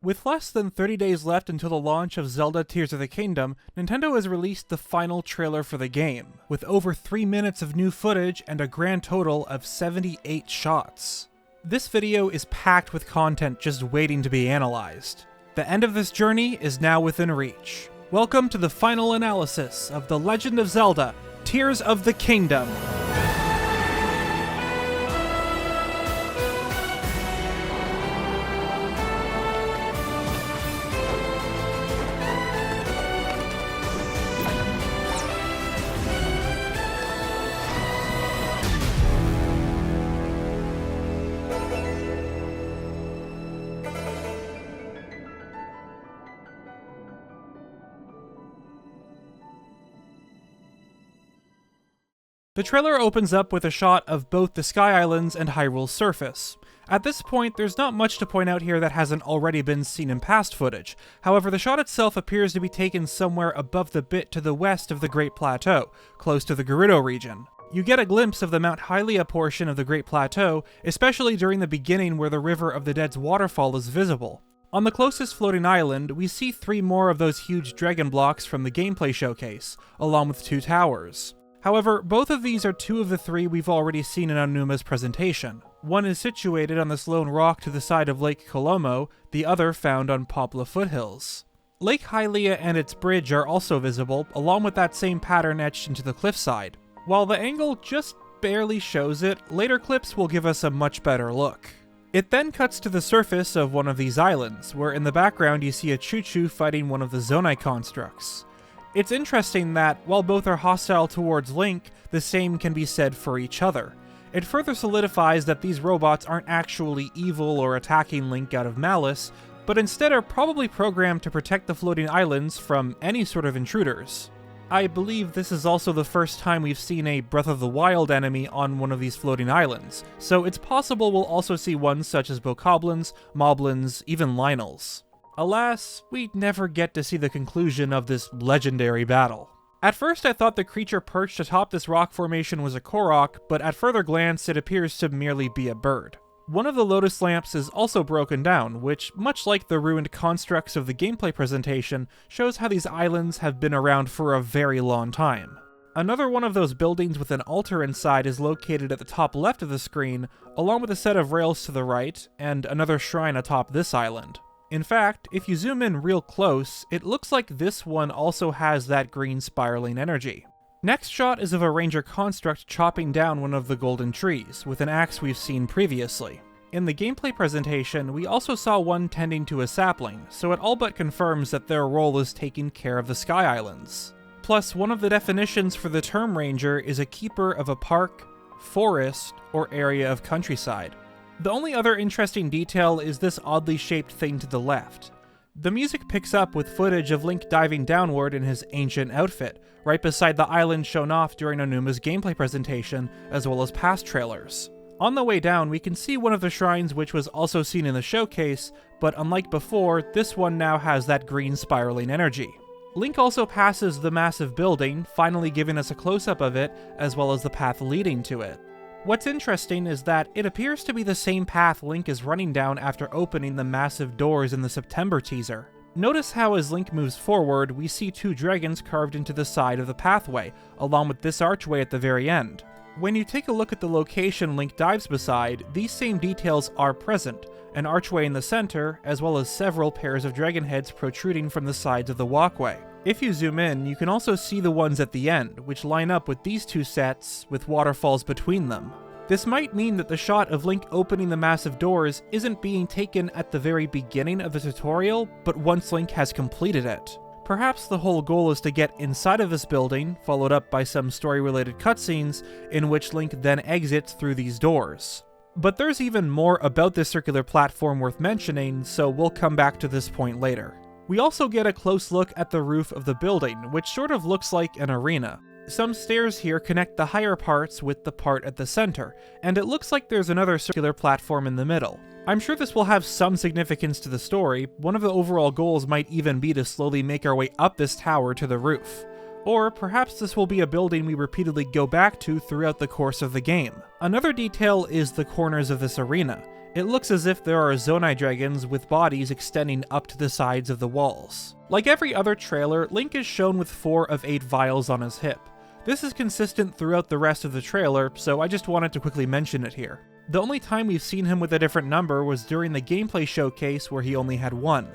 With less than 30 days left until the launch of Zelda Tears of the Kingdom, Nintendo has released the final trailer for the game, with over 3 minutes of new footage and a grand total of 78 shots. This video is packed with content just waiting to be analyzed. The end of this journey is now within reach. Welcome to the final analysis of The Legend of Zelda Tears of the Kingdom. The trailer opens up with a shot of both the Sky Islands and Hyrule's surface. At this point, there's not much to point out here that hasn't already been seen in past footage. However, the shot itself appears to be taken somewhere above the bit to the west of the Great Plateau, close to the Gerudo region. You get a glimpse of the Mount Hylia portion of the Great Plateau, especially during the beginning where the River of the Dead's waterfall is visible. On the closest floating island, we see 3 more of those huge dragon blocks from the gameplay showcase, along with 2 towers. However, both of these are 2 of the 3 we've already seen in Aonuma's presentation. One is situated on this lone rock to the side of Lake Colomo, the other found on Popla foothills. Lake Hylia and its bridge are also visible, along with that same pattern etched into the cliffside. While the angle just barely shows it, later clips will give us a much better look. It then cuts to the surface of one of these islands, where in the background you see a Choo-Choo fighting one of the Zonai constructs. It's interesting that, while both are hostile towards Link, the same can be said for each other. It further solidifies that these robots aren't actually evil or attacking Link out of malice, but instead are probably programmed to protect the floating islands from any sort of intruders. I believe this is also the first time we've seen a Breath of the Wild enemy on one of these floating islands, so it's possible we'll also see ones such as Bokoblins, Moblins, even Lynels. Alas, we never get to see the conclusion of this legendary battle. At first I thought the creature perched atop this rock formation was a Korok, but at further glance it appears to merely be a bird. One of the Lotus Lamps is also broken down, which, much like the ruined constructs of the gameplay presentation, shows how these islands have been around for a very long time. Another one of those buildings with an altar inside is located at the top left of the screen, along with a set of rails to the right, and another shrine atop this island. In fact, if you zoom in real close, it looks like this one also has that green spiraling energy. Next shot is of a ranger construct chopping down one of the golden trees, with an axe we've seen previously. In the gameplay presentation, we also saw one tending to a sapling, so it all but confirms that their role is taking care of the Sky Islands. Plus, one of the definitions for the term ranger is a keeper of a park, forest, or area of countryside. The only other interesting detail is this oddly shaped thing to the left. The music picks up with footage of Link diving downward in his ancient outfit, right beside the island shown off during Aonuma's gameplay presentation, as well as past trailers. On the way down, we can see one of the shrines which was also seen in the showcase, but unlike before, this one now has that green spiraling energy. Link also passes the massive building, finally giving us a close-up of it, as well as the path leading to it. What's interesting is that it appears to be the same path Link is running down after opening the massive doors in the September teaser. Notice how as Link moves forward, we see 2 dragons carved into the side of the pathway, along with this archway at the very end. When you take a look at the location Link dives beside, these same details are present, an archway in the center, as well as several pairs of dragon heads protruding from the sides of the walkway. If you zoom in, you can also see the ones at the end, which line up with these 2 sets, with waterfalls between them. This might mean that the shot of Link opening the massive doors isn't being taken at the very beginning of the tutorial, but once Link has completed it. Perhaps the whole goal is to get inside of this building, followed up by some story-related cutscenes, in which Link then exits through these doors. But there's even more about this circular platform worth mentioning, so we'll come back to this point later. We also get a close look at the roof of the building, which sort of looks like an arena. Some stairs here connect the higher parts with the part at the center, and it looks like there's another circular platform in the middle. I'm sure this will have some significance to the story. One of the overall goals might even be to slowly make our way up this tower to the roof. Or perhaps this will be a building we repeatedly go back to throughout the course of the game. Another detail is the corners of this arena. It looks as if there are Zonai dragons with bodies extending up to the sides of the walls. Like every other trailer, Link is shown with 4 of 8 vials on his hip. This is consistent throughout the rest of the trailer, so I just wanted to quickly mention it here. The only time we've seen him with a different number was during the gameplay showcase where he only had 1.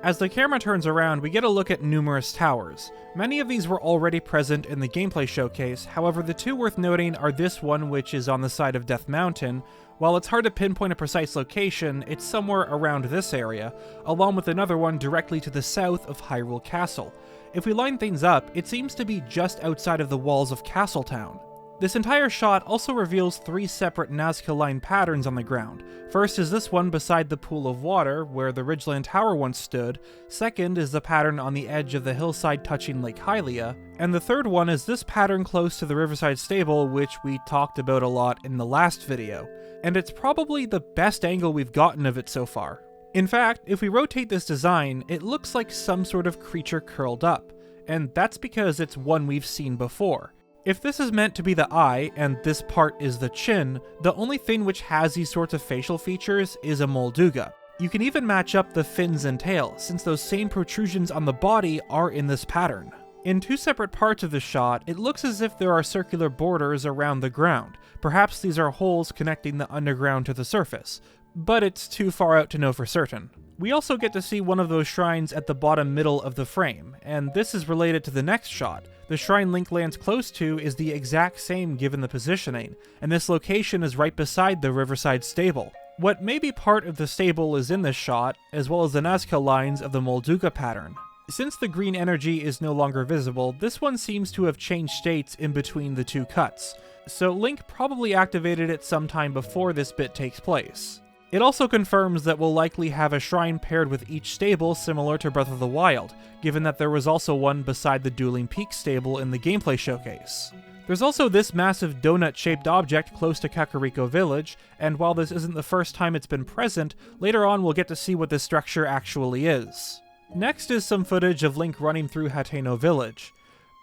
As the camera turns around, we get a look at numerous towers. Many of these were already present in the gameplay showcase, however the 2 worth noting are this one, which is on the side of Death Mountain. While it's hard to pinpoint a precise location, it's somewhere around this area, along with another one directly to the south of Hyrule Castle. If we line things up, it seems to be just outside of the walls of Castletown. This entire shot also reveals 3 separate Nazca line patterns on the ground. First is this one beside the pool of water, where the Ridgeland Tower once stood. Second is the pattern on the edge of the hillside touching Lake Hylia. And the third one is this pattern close to the Riverside Stable, which we talked about a lot in the last video. And it's probably the best angle we've gotten of it so far. In fact, if we rotate this design, it looks like some sort of creature curled up. And that's because it's one we've seen before. If this is meant to be the eye, and this part is the chin, the only thing which has these sorts of facial features is a Molduga. You can even match up the fins and tail, since those same protrusions on the body are in this pattern. In 2 separate parts of the shot, it looks as if there are circular borders around the ground. Perhaps these are holes connecting the underground to the surface, but it's too far out to know for certain. We also get to see one of those shrines at the bottom middle of the frame, and this is related to the next shot. The shrine Link lands close to is the exact same given the positioning, and this location is right beside the Riverside Stable. What may be part of the stable is in this shot, as well as the Nazca lines of the Molduga pattern. Since the green energy is no longer visible, this one seems to have changed states in between the 2 cuts, so Link probably activated it sometime before this bit takes place. It also confirms that we'll likely have a shrine paired with each stable similar to Breath of the Wild, given that there was also one beside the Dueling Peaks stable in the gameplay showcase. There's also this massive donut-shaped object close to Kakariko Village, and while this isn't the first time it's been present, later on we'll get to see what this structure actually is. Next is some footage of Link running through Hateno Village.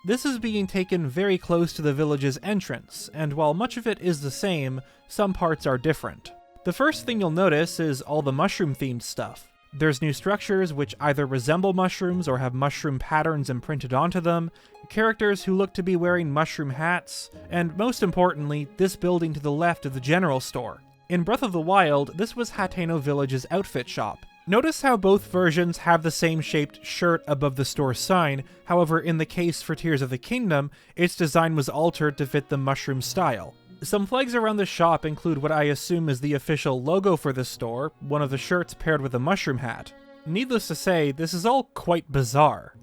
This is being taken very close to the village's entrance, and while much of it is the same, some parts are different. The first thing you'll notice is all the mushroom-themed stuff. There's new structures which either resemble mushrooms or have mushroom patterns imprinted onto them, characters who look to be wearing mushroom hats, and most importantly, this building to the left of the general store. In Breath of the Wild, this was Hateno Village's outfit shop. Notice how both versions have the same shaped shirt above the store sign, however in the case for Tears of the Kingdom, its design was altered to fit the mushroom style. Some flags around the shop include what I assume is the official logo for the store, one of the shirts paired with a mushroom hat. Needless to say, this is all quite bizarre.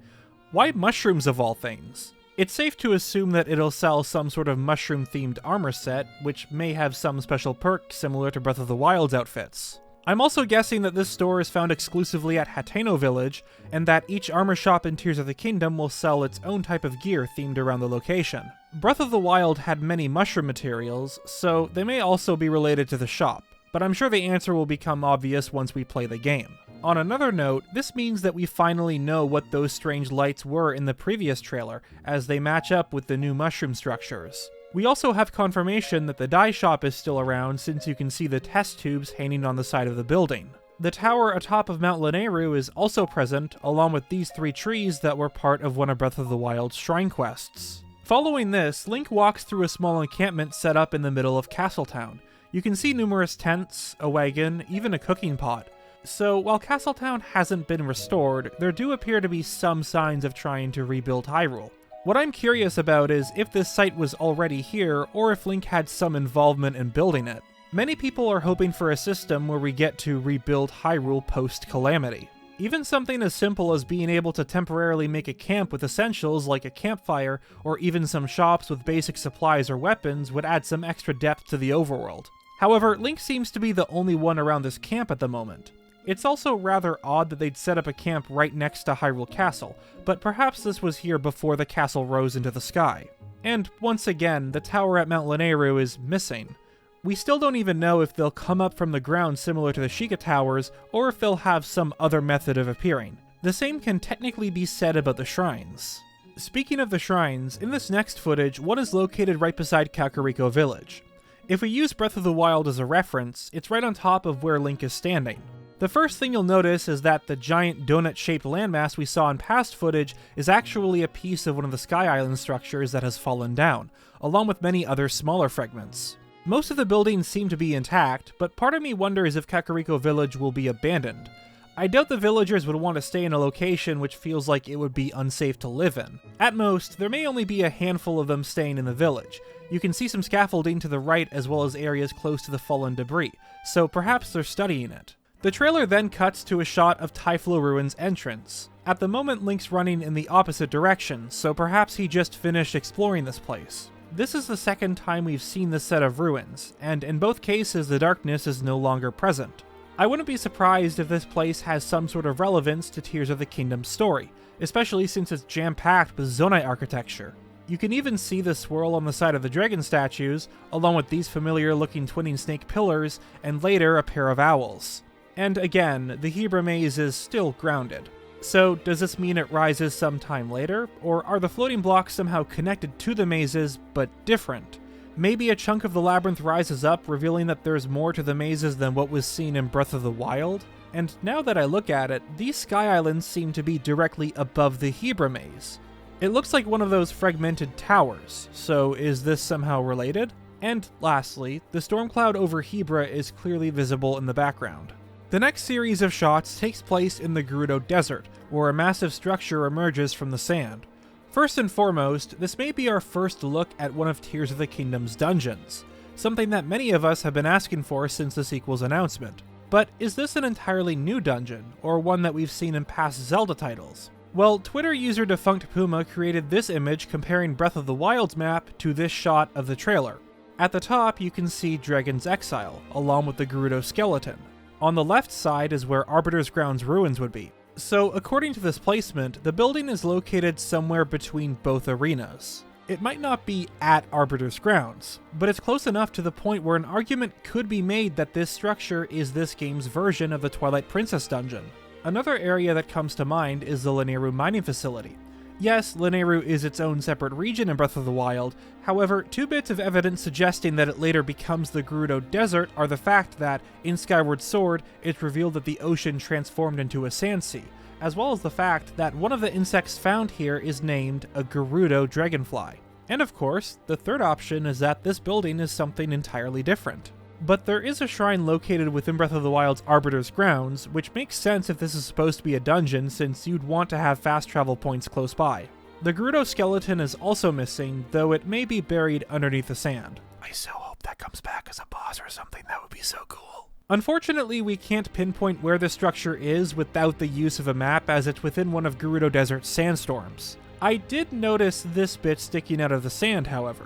Why mushrooms of all things? It's safe to assume that it'll sell some sort of mushroom-themed armor set, which may have some special perk similar to Breath of the Wild's outfits. I'm also guessing that this store is found exclusively at Hateno Village, and that each armor shop in Tears of the Kingdom will sell its own type of gear themed around the location. Breath of the Wild had many mushroom materials, so they may also be related to the shop, but I'm sure the answer will become obvious once we play the game. On another note, this means that we finally know what those strange lights were in the previous trailer, as they match up with the new mushroom structures. We also have confirmation that the dye shop is still around since you can see the test tubes hanging on the side of the building. The tower atop of Mount Lanayru is also present, along with these 3 trees that were part of one of Breath of the Wild's shrine quests. Following this, Link walks through a small encampment set up in the middle of Castletown. You can see numerous tents, a wagon, even a cooking pot. So while Castletown hasn't been restored, there do appear to be some signs of trying to rebuild Hyrule. What I'm curious about is if this site was already here, or if Link had some involvement in building it. Many people are hoping for a system where we get to rebuild Hyrule post-Calamity. Even something as simple as being able to temporarily make a camp with essentials like a campfire, or even some shops with basic supplies or weapons would add some extra depth to the overworld. However, Link seems to be the only one around this camp at the moment. It's also rather odd that they'd set up a camp right next to Hyrule Castle, but perhaps this was here before the castle rose into the sky. And once again, the tower at Mount Lanayru is missing. We still don't even know if they'll come up from the ground similar to the Sheikah Towers, or if they'll have some other method of appearing. The same can technically be said about the shrines. Speaking of the shrines, in this next footage, one is located right beside Kakariko Village. If we use Breath of the Wild as a reference, it's right on top of where Link is standing. The first thing you'll notice is that the giant donut-shaped landmass we saw in past footage is actually a piece of one of the Sky Island structures that has fallen down, along with many other smaller fragments. Most of the buildings seem to be intact, but part of me wonders if Kakariko Village will be abandoned. I doubt the villagers would want to stay in a location which feels like it would be unsafe to live in. At most, there may only be a handful of them staying in the village. You can see some scaffolding to the right as well as areas close to the fallen debris, so perhaps they're studying it. The trailer then cuts to a shot of Typhlo Ruins' entrance. At the moment, Link's running in the opposite direction, so perhaps he just finished exploring this place. This is the second time we've seen this set of ruins, and in both cases the darkness is no longer present. I wouldn't be surprised if this place has some sort of relevance to Tears of the Kingdom's story, especially since it's jam-packed with Zonai architecture. You can even see the swirl on the side of the dragon statues, along with these familiar-looking twinning snake pillars, and later a pair of owls. And again, the Hebra maze is still grounded. So does this mean it rises sometime later, or are the floating blocks somehow connected to the mazes, but different? Maybe a chunk of the labyrinth rises up, revealing that there's more to the mazes than what was seen in Breath of the Wild? And now that I look at it, these Sky Islands seem to be directly above the Hebra maze. It looks like one of those fragmented towers, so is this somehow related? And lastly, the storm cloud over Hebra is clearly visible in the background. The next series of shots takes place in the Gerudo Desert, where a massive structure emerges from the sand. First and foremost, this may be our first look at one of Tears of the Kingdom's dungeons, something that many of us have been asking for since the sequel's announcement. But is this an entirely new dungeon, or one that we've seen in past Zelda titles? Well, Twitter user defunkedpuma created this image comparing Breath of the Wild's map to this shot of the trailer. At the top, you can see Dragon's Exile, along with the Gerudo skeleton. On the left side is where Arbiter's Ground's ruins would be. So, according to this placement, the building is located somewhere between both arenas. It might not be at Arbiter's Grounds, but it's close enough to the point where an argument could be made that this structure is this game's version of the Twilight Princess dungeon. Another area that comes to mind is the Lanayru mining facility. Yes, Lanayru is its own separate region in Breath of the Wild, however, two bits of evidence suggesting that it later becomes the Gerudo Desert are the fact that, in Skyward Sword, it's revealed that the ocean transformed into a sand sea, as well as the fact that one of the insects found here is named a Gerudo dragonfly. And of course, the third option is that this building is something entirely different. But there is a shrine located within Breath of the Wild's Arbiter's Grounds, which makes sense if this is supposed to be a dungeon since you'd want to have fast travel points close by. The Gerudo skeleton is also missing, though it may be buried underneath the sand. I so hope that comes back as a boss or something, that would be so cool. Unfortunately, we can't pinpoint where the structure is without the use of a map, as it's within one of Gerudo Desert's sandstorms. I did notice this bit sticking out of the sand, however.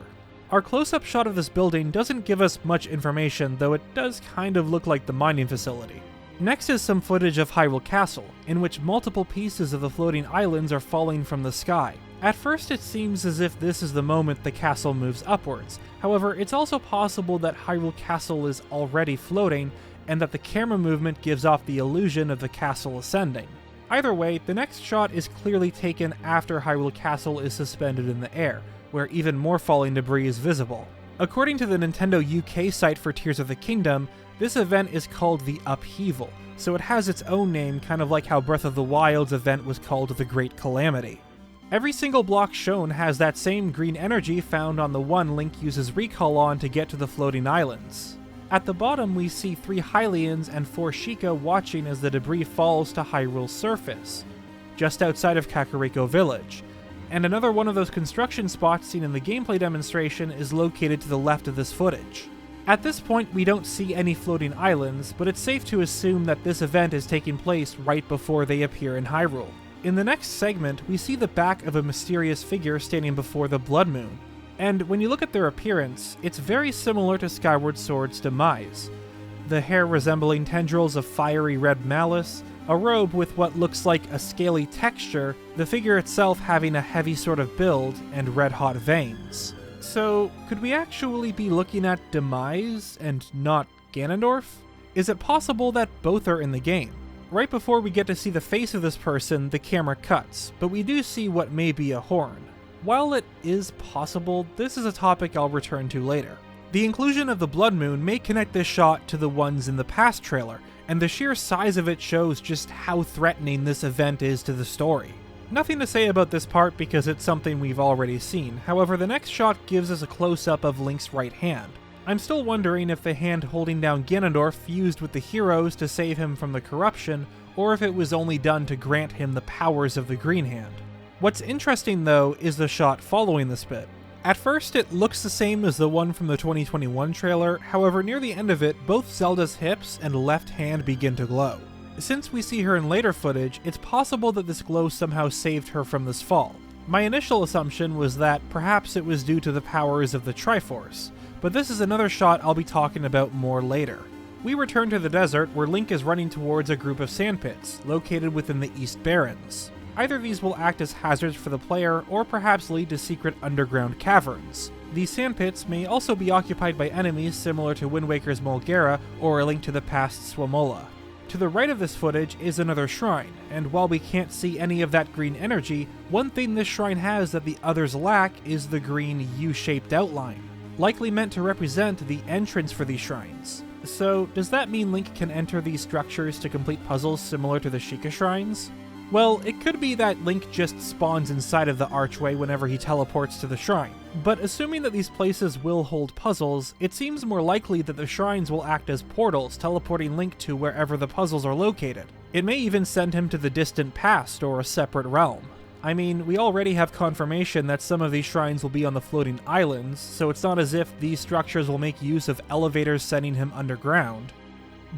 Our close-up shot of this building doesn't give us much information, though it does kind of look like the mining facility. Next is some footage of Hyrule Castle, in which multiple pieces of the floating islands are falling from the sky. At first it seems as if this is the moment the castle moves upwards, however it's also possible that Hyrule Castle is already floating, and that the camera movement gives off the illusion of the castle ascending. Either way, the next shot is clearly taken after Hyrule Castle is suspended in the air, where even more falling debris is visible. According to the Nintendo UK site for Tears of the Kingdom, this event is called the Upheaval, so it has its own name, kind of like how Breath of the Wild's event was called the Great Calamity. Every single block shown has that same green energy found on the one Link uses recall on to get to the floating islands. At the bottom we see 3 Hylians and 4 Sheikah watching as the debris falls to Hyrule's surface, just outside of Kakariko Village. And another one of those construction spots seen in the gameplay demonstration is located to the left of this footage. At this point we don't see any floating islands, but it's safe to assume that this event is taking place right before they appear in Hyrule. In the next segment, we see the back of a mysterious figure standing before the Blood Moon. And when you look at their appearance, it's very similar to Skyward Sword's demise. The hair resembling tendrils of fiery red malice, a robe with what looks like a scaly texture, the figure itself having a heavy sort of build, and red-hot veins. So, could we actually be looking at Demise and not Ganondorf? Is it possible that both are in the game? Right before we get to see the face of this person, the camera cuts, but we do see what may be a horn. While it is possible, this is a topic I'll return to later. The inclusion of the blood moon may connect this shot to the ones in the past trailer, and the sheer size of it shows just how threatening this event is to the story. Nothing to say about this part because it's something we've already seen, however the next shot gives us a close-up of Link's right hand. I'm still wondering if the hand holding down Ganondorf fused with the heroes to save him from the corruption, or if it was only done to grant him the powers of the Green Hand. What's interesting though is the shot following this bit. At first it looks the same as the one from the 2021 trailer, however near the end of it, both Zelda's hips and left hand begin to glow. Since we see her in later footage, it's possible that this glow somehow saved her from this fall. My initial assumption was that perhaps it was due to the powers of the Triforce, but this is another shot I'll be talking about more later. We return to the desert where Link is running towards a group of sandpits, located within the East Barrens. Either these will act as hazards for the player, or perhaps lead to secret underground caverns. These sandpits may also be occupied by enemies similar to Wind Waker's Mulgara or A Link to the Past's Swamola. To the right of this footage is another shrine, and while we can't see any of that green energy, one thing this shrine has that the others lack is the green U-shaped outline, likely meant to represent the entrance for these shrines. So, does that mean Link can enter these structures to complete puzzles similar to the Sheikah shrines? Well, it could be that Link just spawns inside of the archway whenever he teleports to the shrine, but assuming that these places will hold puzzles, it seems more likely that the shrines will act as portals, teleporting Link to wherever the puzzles are located. It may even send him to the distant past or a separate realm. I mean, we already have confirmation that some of these shrines will be on the floating islands, so it's not as if these structures will make use of elevators sending him underground.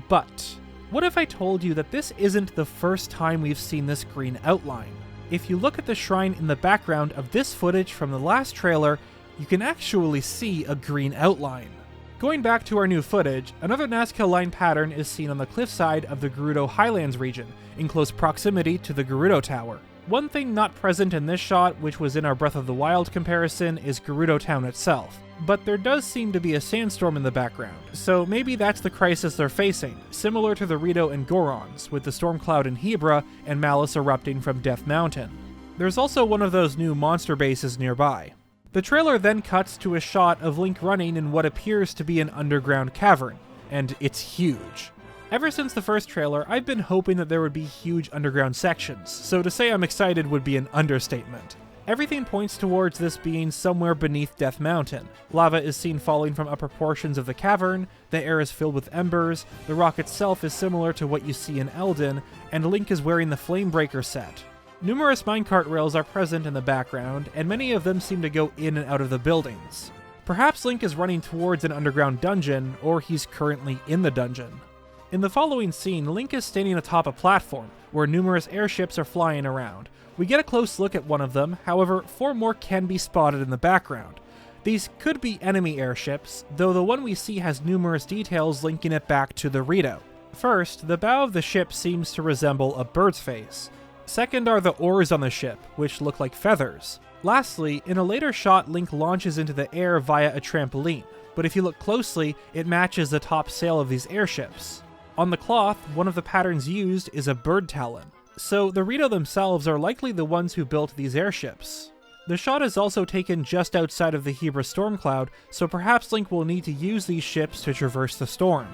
But what if I told you that this isn't the first time we've seen this green outline? If you look at the shrine in the background of this footage from the last trailer, you can actually see a green outline. Going back to our new footage, another Nazca line pattern is seen on the cliffside of the Gerudo Highlands region, in close proximity to the Gerudo Tower. One thing not present in this shot, which was in our Breath of the Wild comparison, is Gerudo Town itself. But there does seem to be a sandstorm in the background, so maybe that's the crisis they're facing, similar to the Rito and Gorons, with the storm cloud in Hebra and Malice erupting from Death Mountain. There's also one of those new monster bases nearby. The trailer then cuts to a shot of Link running in what appears to be an underground cavern, and it's huge. Ever since the first trailer, I've been hoping that there would be huge underground sections, so to say I'm excited would be an understatement. Everything points towards this being somewhere beneath Death Mountain. Lava is seen falling from upper portions of the cavern, the air is filled with embers, the rock itself is similar to what you see in Elden, and Link is wearing the Flamebreaker set. Numerous minecart rails are present in the background, and many of them seem to go in and out of the buildings. Perhaps Link is running towards an underground dungeon, or he's currently in the dungeon. In the following scene, Link is standing atop a platform, where numerous airships are flying around. We get a close look at one of them, however, 4 more can be spotted in the background. These could be enemy airships, though the one we see has numerous details linking it back to the Rito. First, the bow of the ship seems to resemble a bird's face. Second are the oars on the ship, which look like feathers. Lastly, in a later shot, Link launches into the air via a trampoline, but if you look closely, it matches the top sail of these airships. On the cloth, one of the patterns used is a bird talon, so the Rito themselves are likely the ones who built these airships. The shot is also taken just outside of the Hebra storm cloud, so perhaps Link will need to use these ships to traverse the storm.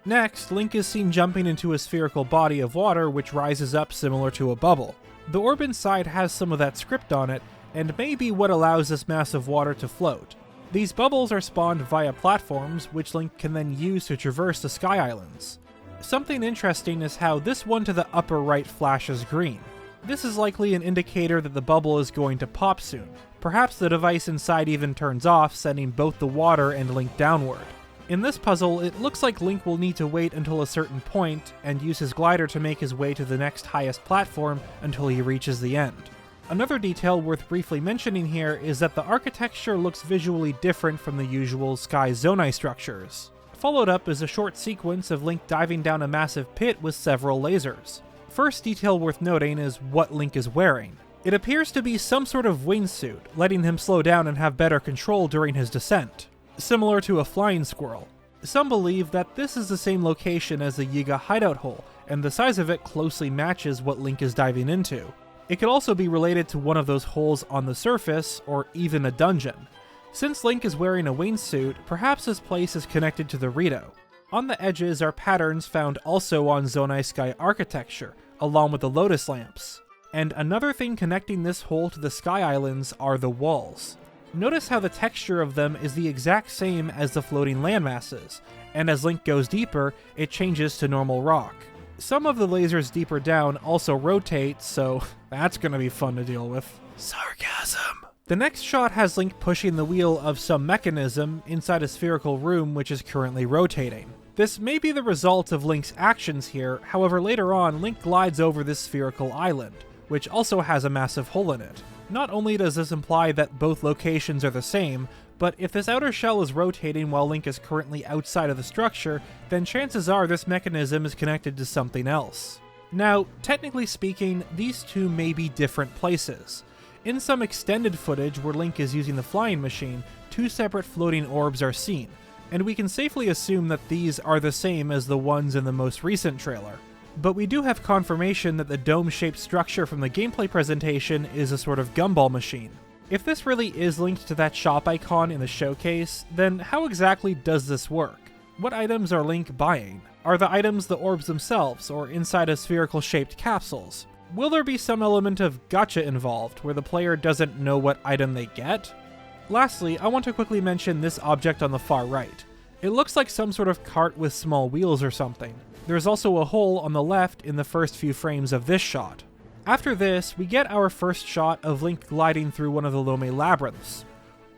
Next, Link is seen jumping into a spherical body of water which rises up similar to a bubble. The orb inside has some of that script on it, and may be what allows this mass of water to float. These bubbles are spawned via platforms, which Link can then use to traverse the Sky Islands. Something interesting is how this one to the upper right flashes green. This is likely an indicator that the bubble is going to pop soon. Perhaps the device inside even turns off, sending both the water and Link downward. In this puzzle, it looks like Link will need to wait until a certain point and use his glider to make his way to the next highest platform until he reaches the end. Another detail worth briefly mentioning here is that the architecture looks visually different from the usual Sky Zonai structures. Followed up is a short sequence of Link diving down a massive pit with several lasers. First detail worth noting is what Link is wearing. It appears to be some sort of wingsuit, letting him slow down and have better control during his descent, similar to a flying squirrel. Some believe that this is the same location as the Yiga hideout hole, and the size of it closely matches what Link is diving into. It could also be related to one of those holes on the surface, or even a dungeon. Since Link is wearing a wingsuit, perhaps his place is connected to the Rito. On the edges are patterns found also on Zonai Sky architecture, along with the lotus lamps. And another thing connecting this hole to the Sky Islands are the walls. Notice how the texture of them is the exact same as the floating landmasses, and as Link goes deeper, it changes to normal rock. Some of the lasers deeper down also rotate, so that's gonna be fun to deal with. Sarcasm! The next shot has Link pushing the wheel of some mechanism inside a spherical room which is currently rotating. This may be the result of Link's actions here, however later on Link glides over this spherical island, which also has a massive hole in it. Not only does this imply that both locations are the same, but if this outer shell is rotating while Link is currently outside of the structure, then chances are this mechanism is connected to something else. Now, technically speaking, these two may be different places. In some extended footage where Link is using the flying machine, two separate floating orbs are seen, and we can safely assume that these are the same as the ones in the most recent trailer. But we do have confirmation that the dome-shaped structure from the gameplay presentation is a sort of gumball machine. If this really is linked to that shop icon in the showcase, then how exactly does this work? What items are Link buying? Are the items the orbs themselves, or inside of spherical-shaped capsules? Will there be some element of gacha involved, where the player doesn't know what item they get? Lastly, I want to quickly mention this object on the far right. It looks like some sort of cart with small wheels or something. There's also a hole on the left in the first few frames of this shot. After this, we get our first shot of Link gliding through one of the Lome labyrinths.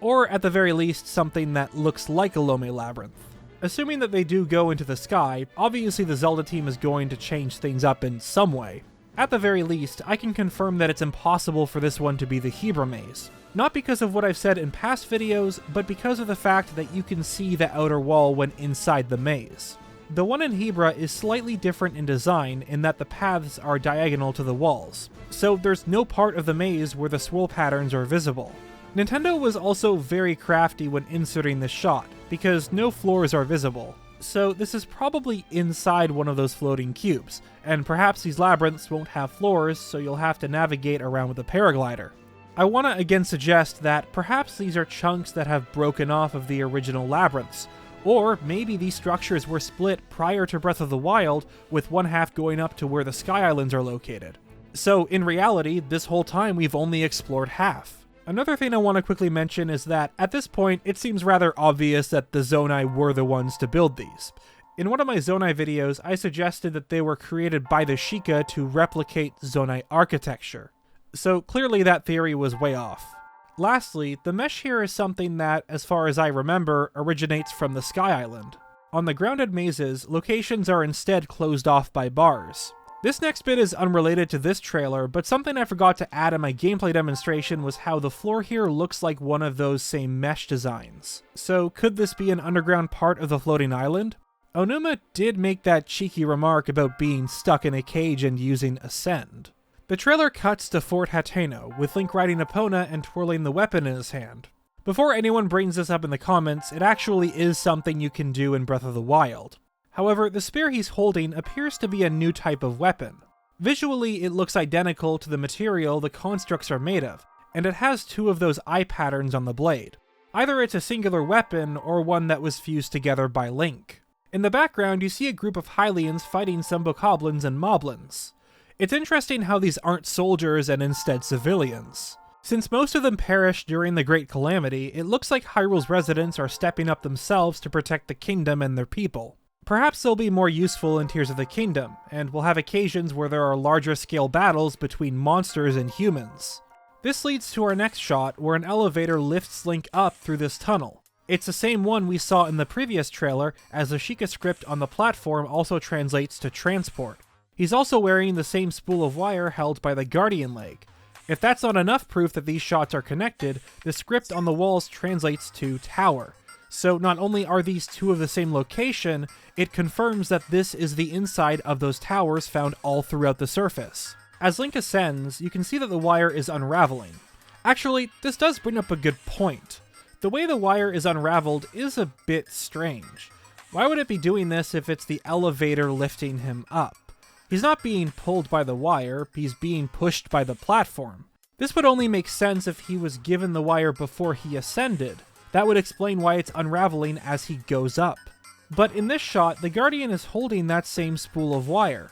Or at the very least, something that looks like a Lome labyrinth. Assuming that they do go into the sky, obviously the Zelda team is going to change things up in some way. At the very least, I can confirm that it's impossible for this one to be the Hebra maze. Not because of what I've said in past videos, but because of the fact that you can see the outer wall when inside the maze. The one in Hebra is slightly different in design in that the paths are diagonal to the walls, so there's no part of the maze where the swirl patterns are visible. Nintendo was also very crafty when inserting this shot, because no floors are visible. So this is probably inside one of those floating cubes, and perhaps these labyrinths won't have floors, so you'll have to navigate around with a paraglider. I want to again suggest that perhaps these are chunks that have broken off of the original labyrinths, or maybe these structures were split prior to Breath of the Wild, with one half going up to where the Sky Islands are located. So in reality, this whole time we've only explored half. Another thing I want to quickly mention is that, at this point, it seems rather obvious that the Zonai were the ones to build these. In one of my Zonai videos, I suggested that they were created by the Sheikah to replicate Zonai architecture. So clearly that theory was way off. Lastly, the mesh here is something that, as far as I remember, originates from the Sky Island. On the grounded mazes, locations are instead closed off by bars. This next bit is unrelated to this trailer, but something I forgot to add in my gameplay demonstration was how the floor here looks like one of those same mesh designs. So could this be an underground part of the floating island? Onuma did make that cheeky remark about being stuck in a cage and using Ascend. The trailer cuts to Fort Hateno, with Link riding Epona and twirling the weapon in his hand. Before anyone brings this up in the comments, it actually is something you can do in Breath of the Wild. However, the spear he's holding appears to be a new type of weapon. Visually, it looks identical to the material the constructs are made of, and it has two of those eye patterns on the blade. Either it's a singular weapon, or one that was fused together by Link. In the background, you see a group of Hylians fighting some bokoblins and moblins. It's interesting how these aren't soldiers and instead civilians. Since most of them perished during the Great Calamity, it looks like Hyrule's residents are stepping up themselves to protect the kingdom and their people. Perhaps they'll be more useful in Tears of the Kingdom, and we'll have occasions where there are larger scale battles between monsters and humans. This leads to our next shot, where an elevator lifts Link up through this tunnel. It's the same one we saw in the previous trailer, as the Sheikah script on the platform also translates to transport. He's also wearing the same spool of wire held by the Guardian leg. If that's not enough proof that these shots are connected, the script on the walls translates to tower. So not only are these two of the same location, it confirms that this is the inside of those towers found all throughout the surface. As Link ascends, you can see that the wire is unraveling. Actually, this does bring up a good point. The way the wire is unraveled is a bit strange. Why would it be doing this if it's the elevator lifting him up? He's not being pulled by the wire, he's being pushed by the platform. This would only make sense if he was given the wire before he ascended, That would explain why it's unraveling as he goes up. But in this shot, the Guardian is holding that same spool of wire.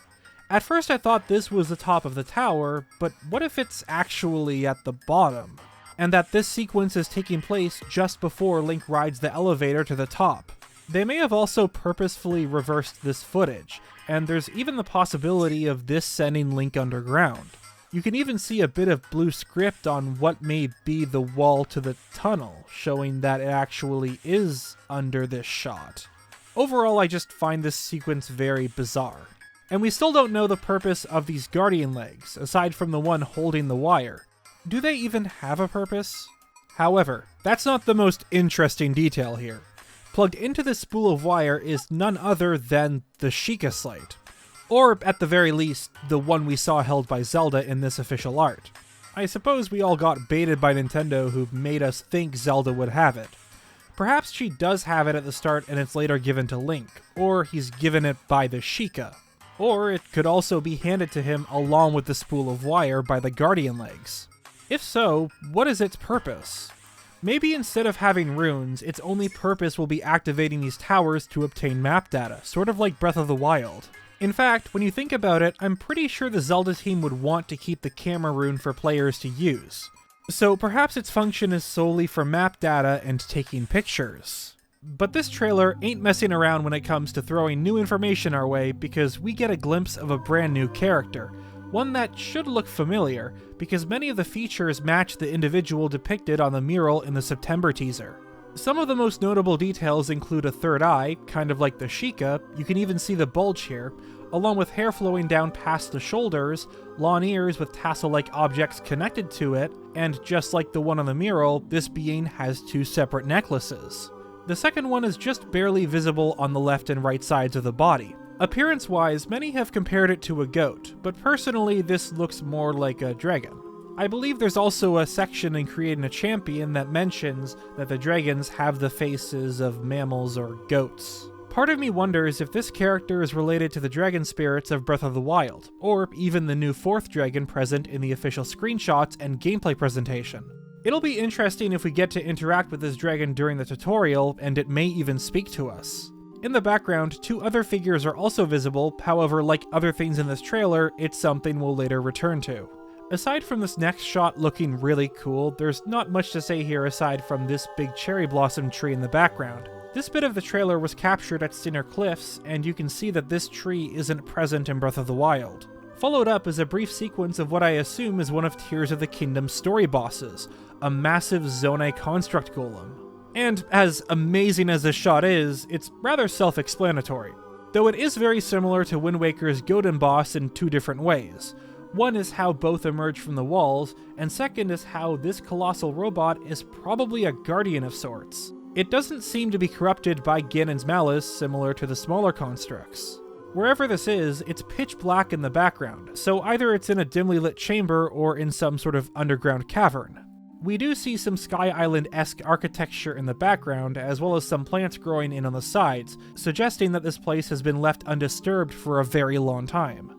At first I thought this was the top of the tower, but what if it's actually at the bottom? And that this sequence is taking place just before Link rides the elevator to the top. They may have also purposefully reversed this footage, and there's even the possibility of this sending Link underground. You can even see a bit of blue script on what may be the wall to the tunnel, showing that it actually is under this shot. Overall, I just find this sequence very bizarre. And we still don't know the purpose of these Guardian legs, aside from the one holding the wire. Do they even have a purpose? However, that's not the most interesting detail here. Plugged into this spool of wire is none other than the Sheikah Slate. Or, at the very least, the one we saw held by Zelda in this official art. I suppose we all got baited by Nintendo, who made us think Zelda would have it. Perhaps she does have it at the start and it's later given to Link, or he's given it by the Sheikah. Or it could also be handed to him along with the spool of wire by the Guardian legs. If so, what is its purpose? Maybe instead of having runes, its only purpose will be activating these towers to obtain map data, sort of like Breath of the Wild. In fact, when you think about it, I'm pretty sure the Zelda team would want to keep the camera rune for players to use. So perhaps its function is solely for map data and taking pictures. But this trailer ain't messing around when it comes to throwing new information our way, because we get a glimpse of a brand new character. One that should look familiar, because many of the features match the individual depicted on the mural in the September teaser. Some of the most notable details include a third eye, kind of like the Sheikah, you can even see the bulge here, along with hair flowing down past the shoulders, long ears with tassel-like objects connected to it, and just like the one on the mural, this being has two separate necklaces. The second one is just barely visible on the left and right sides of the body. Appearance-wise, many have compared it to a goat, but personally this looks more like a dragon. I believe there's also a section in Creating a Champion that mentions that the dragons have the faces of mammals or goats. Part of me wonders if this character is related to the dragon spirits of Breath of the Wild, or even the new fourth dragon present in the official screenshots and gameplay presentation. It'll be interesting if we get to interact with this dragon during the tutorial, and it may even speak to us. In the background, two other figures are also visible, however, like other things in this trailer, it's something we'll later return to. Aside from this next shot looking really cool, there's not much to say here aside from this big cherry blossom tree in the background. This bit of the trailer was captured at Stinger Cliffs, and you can see that this tree isn't present in Breath of the Wild. Followed up is a brief sequence of what I assume is one of Tears of the Kingdom's story bosses, a massive Zonai construct golem. And as amazing as this shot is, it's rather self-explanatory. Though it is very similar to Wind Waker's Godin boss in two different ways. One is how both emerge from the walls, and second is how this colossal robot is probably a guardian of sorts. It doesn't seem to be corrupted by Ganon's malice, similar to the smaller constructs. Wherever this is, it's pitch black in the background, so either it's in a dimly lit chamber or in some sort of underground cavern. We do see some Sky Island-esque architecture in the background, as well as some plants growing in on the sides, suggesting that this place has been left undisturbed for a very long time.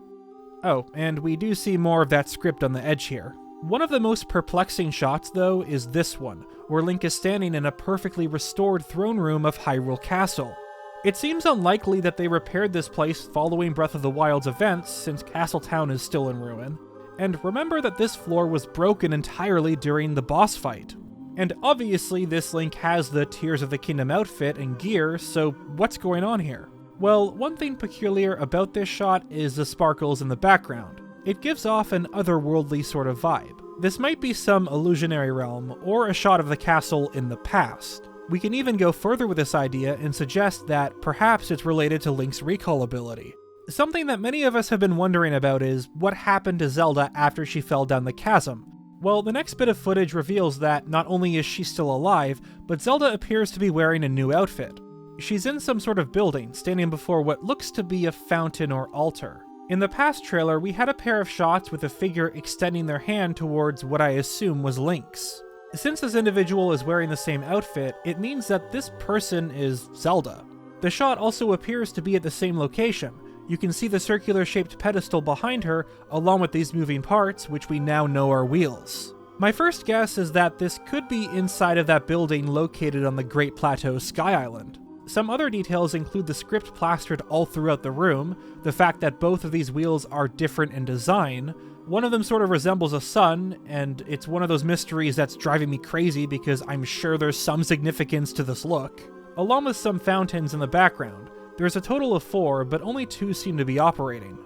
Oh, and we do see more of that script on the edge here. One of the most perplexing shots, though, is this one, where Link is standing in a perfectly restored throne room of Hyrule Castle. It seems unlikely that they repaired this place following Breath of the Wild's events, since Castletown is still in ruin. And remember that this floor was broken entirely during the boss fight. And obviously this Link has the Tears of the Kingdom outfit and gear, so what's going on here? Well, one thing peculiar about this shot is the sparkles in the background. It gives off an otherworldly sort of vibe. This might be some illusionary realm, or a shot of the castle in the past. We can even go further with this idea and suggest that perhaps it's related to Link's recall ability. Something that many of us have been wondering about is what happened to Zelda after she fell down the chasm. Well, the next bit of footage reveals that not only is she still alive, but Zelda appears to be wearing a new outfit. She's in some sort of building, standing before what looks to be a fountain or altar. In the past trailer, we had a pair of shots with a figure extending their hand towards what I assume was Link's. Since this individual is wearing the same outfit, it means that this person is Zelda. The shot also appears to be at the same location. You can see the circular-shaped pedestal behind her, along with these moving parts, which we now know are wheels. My first guess is that this could be inside of that building located on the Great Plateau Sky Island. Some other details include the script plastered all throughout the room, the fact that both of these wheels are different in design. One of them sort of resembles a sun, and it's one of those mysteries that's driving me crazy because I'm sure there's some significance to this look. Along with some fountains in the background. There's a total of 4, but only 2 seem to be operating.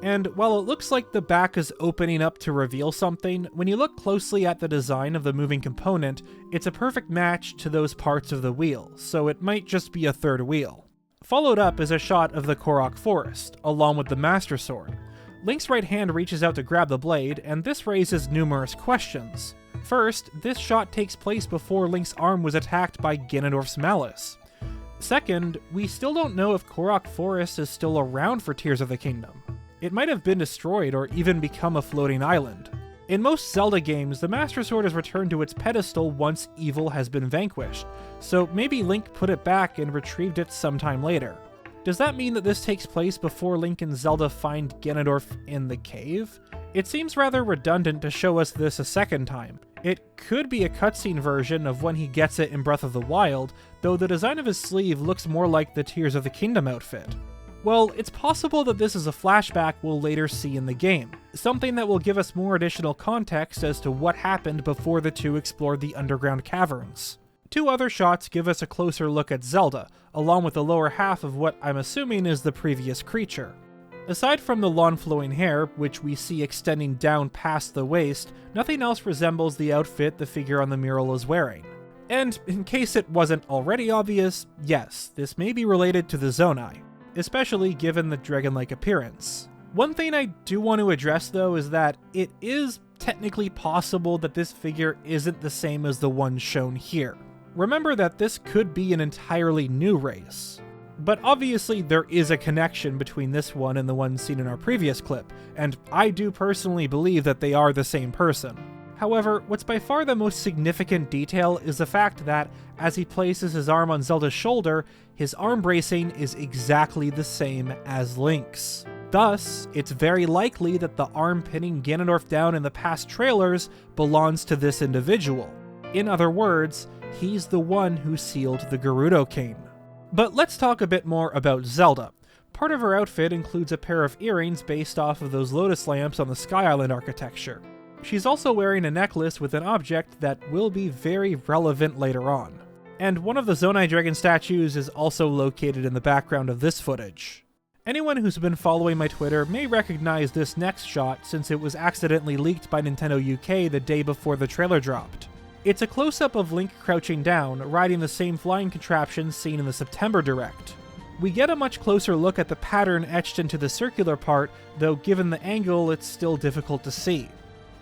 And while it looks like the back is opening up to reveal something, when you look closely at the design of the moving component, it's a perfect match to those parts of the wheel, so it might just be a third wheel. Followed up is a shot of the Korok Forest, along with the Master Sword. Link's right hand reaches out to grab the blade, and this raises numerous questions. First, this shot takes place before Link's arm was attacked by Ganondorf's malice. Second, we still don't know if Korok Forest is still around for Tears of the Kingdom. It might have been destroyed or even become a floating island. In most Zelda games, the Master Sword is returned to its pedestal once evil has been vanquished, so maybe Link put it back and retrieved it sometime later. Does that mean that this takes place before Link and Zelda find Ganondorf in the cave? It seems rather redundant to show us this a second time. It could be a cutscene version of when he gets it in Breath of the Wild, though the design of his sleeve looks more like the Tears of the Kingdom outfit. Well, it's possible that this is a flashback we'll later see in the game, something that will give us more additional context as to what happened before the two explored the underground caverns. 2 other shots give us a closer look at Zelda, along with the lower half of what I'm assuming is the previous creature. Aside from the long flowing hair, which we see extending down past the waist, nothing else resembles the outfit the figure on the mural is wearing. And in case it wasn't already obvious, yes, this may be related to the Zonai, especially given the dragon-like appearance. One thing I do want to address though is that it is technically possible that this figure isn't the same as the one shown here. Remember that this could be an entirely new race. But obviously there is a connection between this one and the one seen in our previous clip, and I do personally believe that they are the same person. However, what's by far the most significant detail is the fact that, as he places his arm on Zelda's shoulder, his arm bracing is exactly the same as Link's. Thus, it's very likely that the arm pinning Ganondorf down in the past trailers belongs to this individual. In other words, he's the one who sealed the Gerudo cane. But let's talk a bit more about Zelda. Part of her outfit includes a pair of earrings based off of those lotus lamps on the Sky Island architecture. She's also wearing a necklace with an object that will be very relevant later on. And one of the Zonai Dragon statues is also located in the background of this footage. Anyone who's been following my Twitter may recognize this next shot since it was accidentally leaked by Nintendo UK the day before the trailer dropped. It's a close-up of Link crouching down, riding the same flying contraption seen in the September Direct. We get a much closer look at the pattern etched into the circular part, though given the angle it's still difficult to see.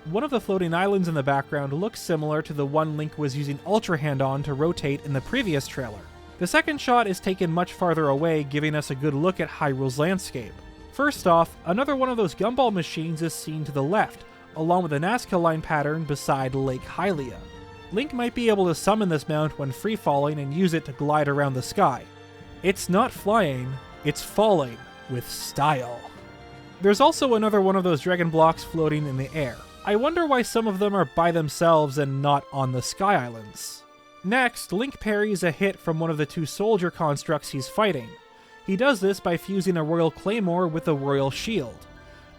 One of the floating islands in the background looks similar to the one Link was using Ultra Hand on to rotate in the previous trailer. The second shot is taken much farther away, giving us a good look at Hyrule's landscape. First off, another one of those gumball machines is seen to the left, along with a Nazca line pattern beside Lake Hylia. Link might be able to summon this mount when free-falling and use it to glide around the sky. It's not flying, it's falling with style. There's also another one of those dragon blocks floating in the air. I wonder why some of them are by themselves and not on the Sky Islands. Next, Link parries a hit from one of the 2 soldier constructs he's fighting. He does this by fusing a Royal Claymore with a Royal Shield.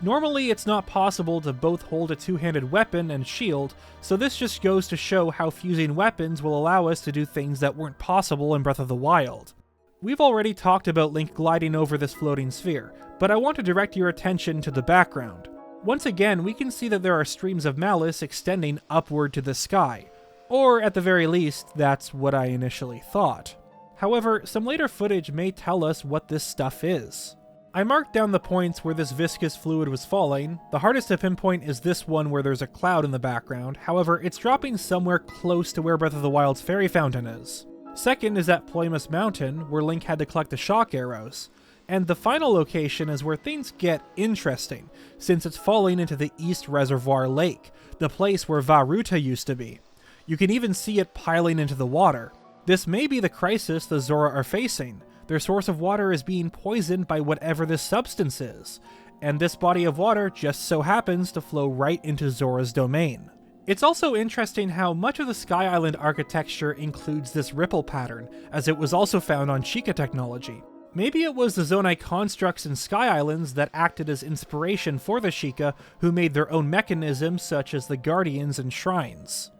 Normally, it's not possible to both hold a 2-handed weapon and shield, so this just goes to show how fusing weapons will allow us to do things that weren't possible in Breath of the Wild. We've already talked about Link gliding over this floating sphere, but I want to direct your attention to the background. Once again, we can see that there are streams of malice extending upward to the sky, or at the very least, that's what I initially thought. However, some later footage may tell us what this stuff is. I marked down the points where this viscous fluid was falling. The hardest to pinpoint is this one where there's a cloud in the background, however, it's dropping somewhere close to where Breath of the Wild's fairy fountain is. Second is at Ploymus Mountain, where Link had to collect the shock arrows. And the final location is where things get interesting, since it's falling into the East Reservoir Lake, the place where Vah Ruta used to be. You can even see it piling into the water. This may be the crisis the Zora are facing. Their source of water is being poisoned by whatever this substance is, and this body of water just so happens to flow right into Zora's domain. It's also interesting how much of the Sky Island architecture includes this ripple pattern, as it was also found on Sheikah technology. Maybe it was the Zonai constructs and Sky Islands that acted as inspiration for the Sheikah, who made their own mechanisms such as the Guardians and Shrines.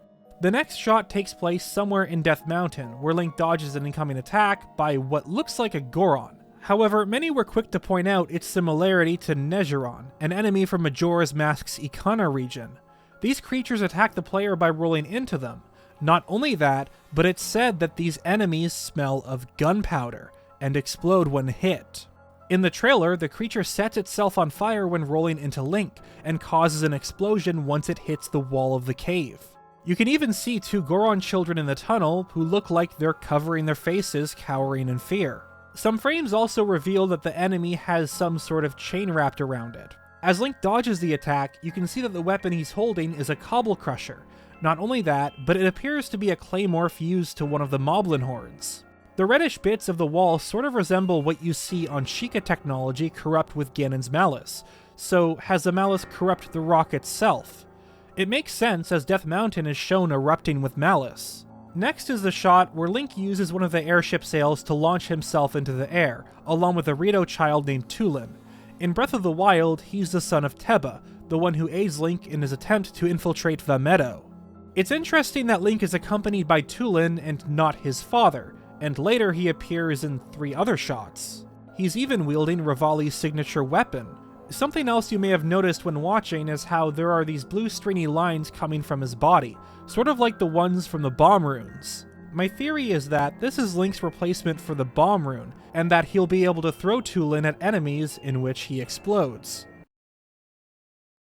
The next shot takes place somewhere in Death Mountain, where Link dodges an incoming attack by what looks like a Goron. However, many were quick to point out its similarity to Negeron, an enemy from Majora's Mask's Ikana region. These creatures attack the player by rolling into them. Not only that, but it's said that these enemies smell of gunpowder and explode when hit. In the trailer, the creature sets itself on fire when rolling into Link, and causes an explosion once it hits the wall of the cave. You can even see 2 Goron children in the tunnel who look like they're covering their faces, cowering in fear. Some frames also reveal that the enemy has some sort of chain wrapped around it. As Link dodges the attack, you can see that the weapon he's holding is a Cobble Crusher. Not only that, but it appears to be a claymore fused to one of the Moblin horns. The reddish bits of the wall sort of resemble what you see on Sheikah technology corrupt with Ganon's malice, so has the malice corrupt the rock itself? It makes sense as Death Mountain is shown erupting with malice. Next is the shot where Link uses one of the airship sails to launch himself into the air, along with a Rito child named Tulin. In Breath of the Wild, he's the son of Teba, the one who aids Link in his attempt to infiltrate the meadow. It's interesting that Link is accompanied by Tulin and not his father, and later he appears in 3 other shots. He's even wielding Revali's signature weapon. Something else you may have noticed when watching is how there are these blue stringy lines coming from his body, sort of like the ones from the bomb runes. My theory is that this is Link's replacement for the bomb rune, and that he'll be able to throw Tulin at enemies in which he explodes.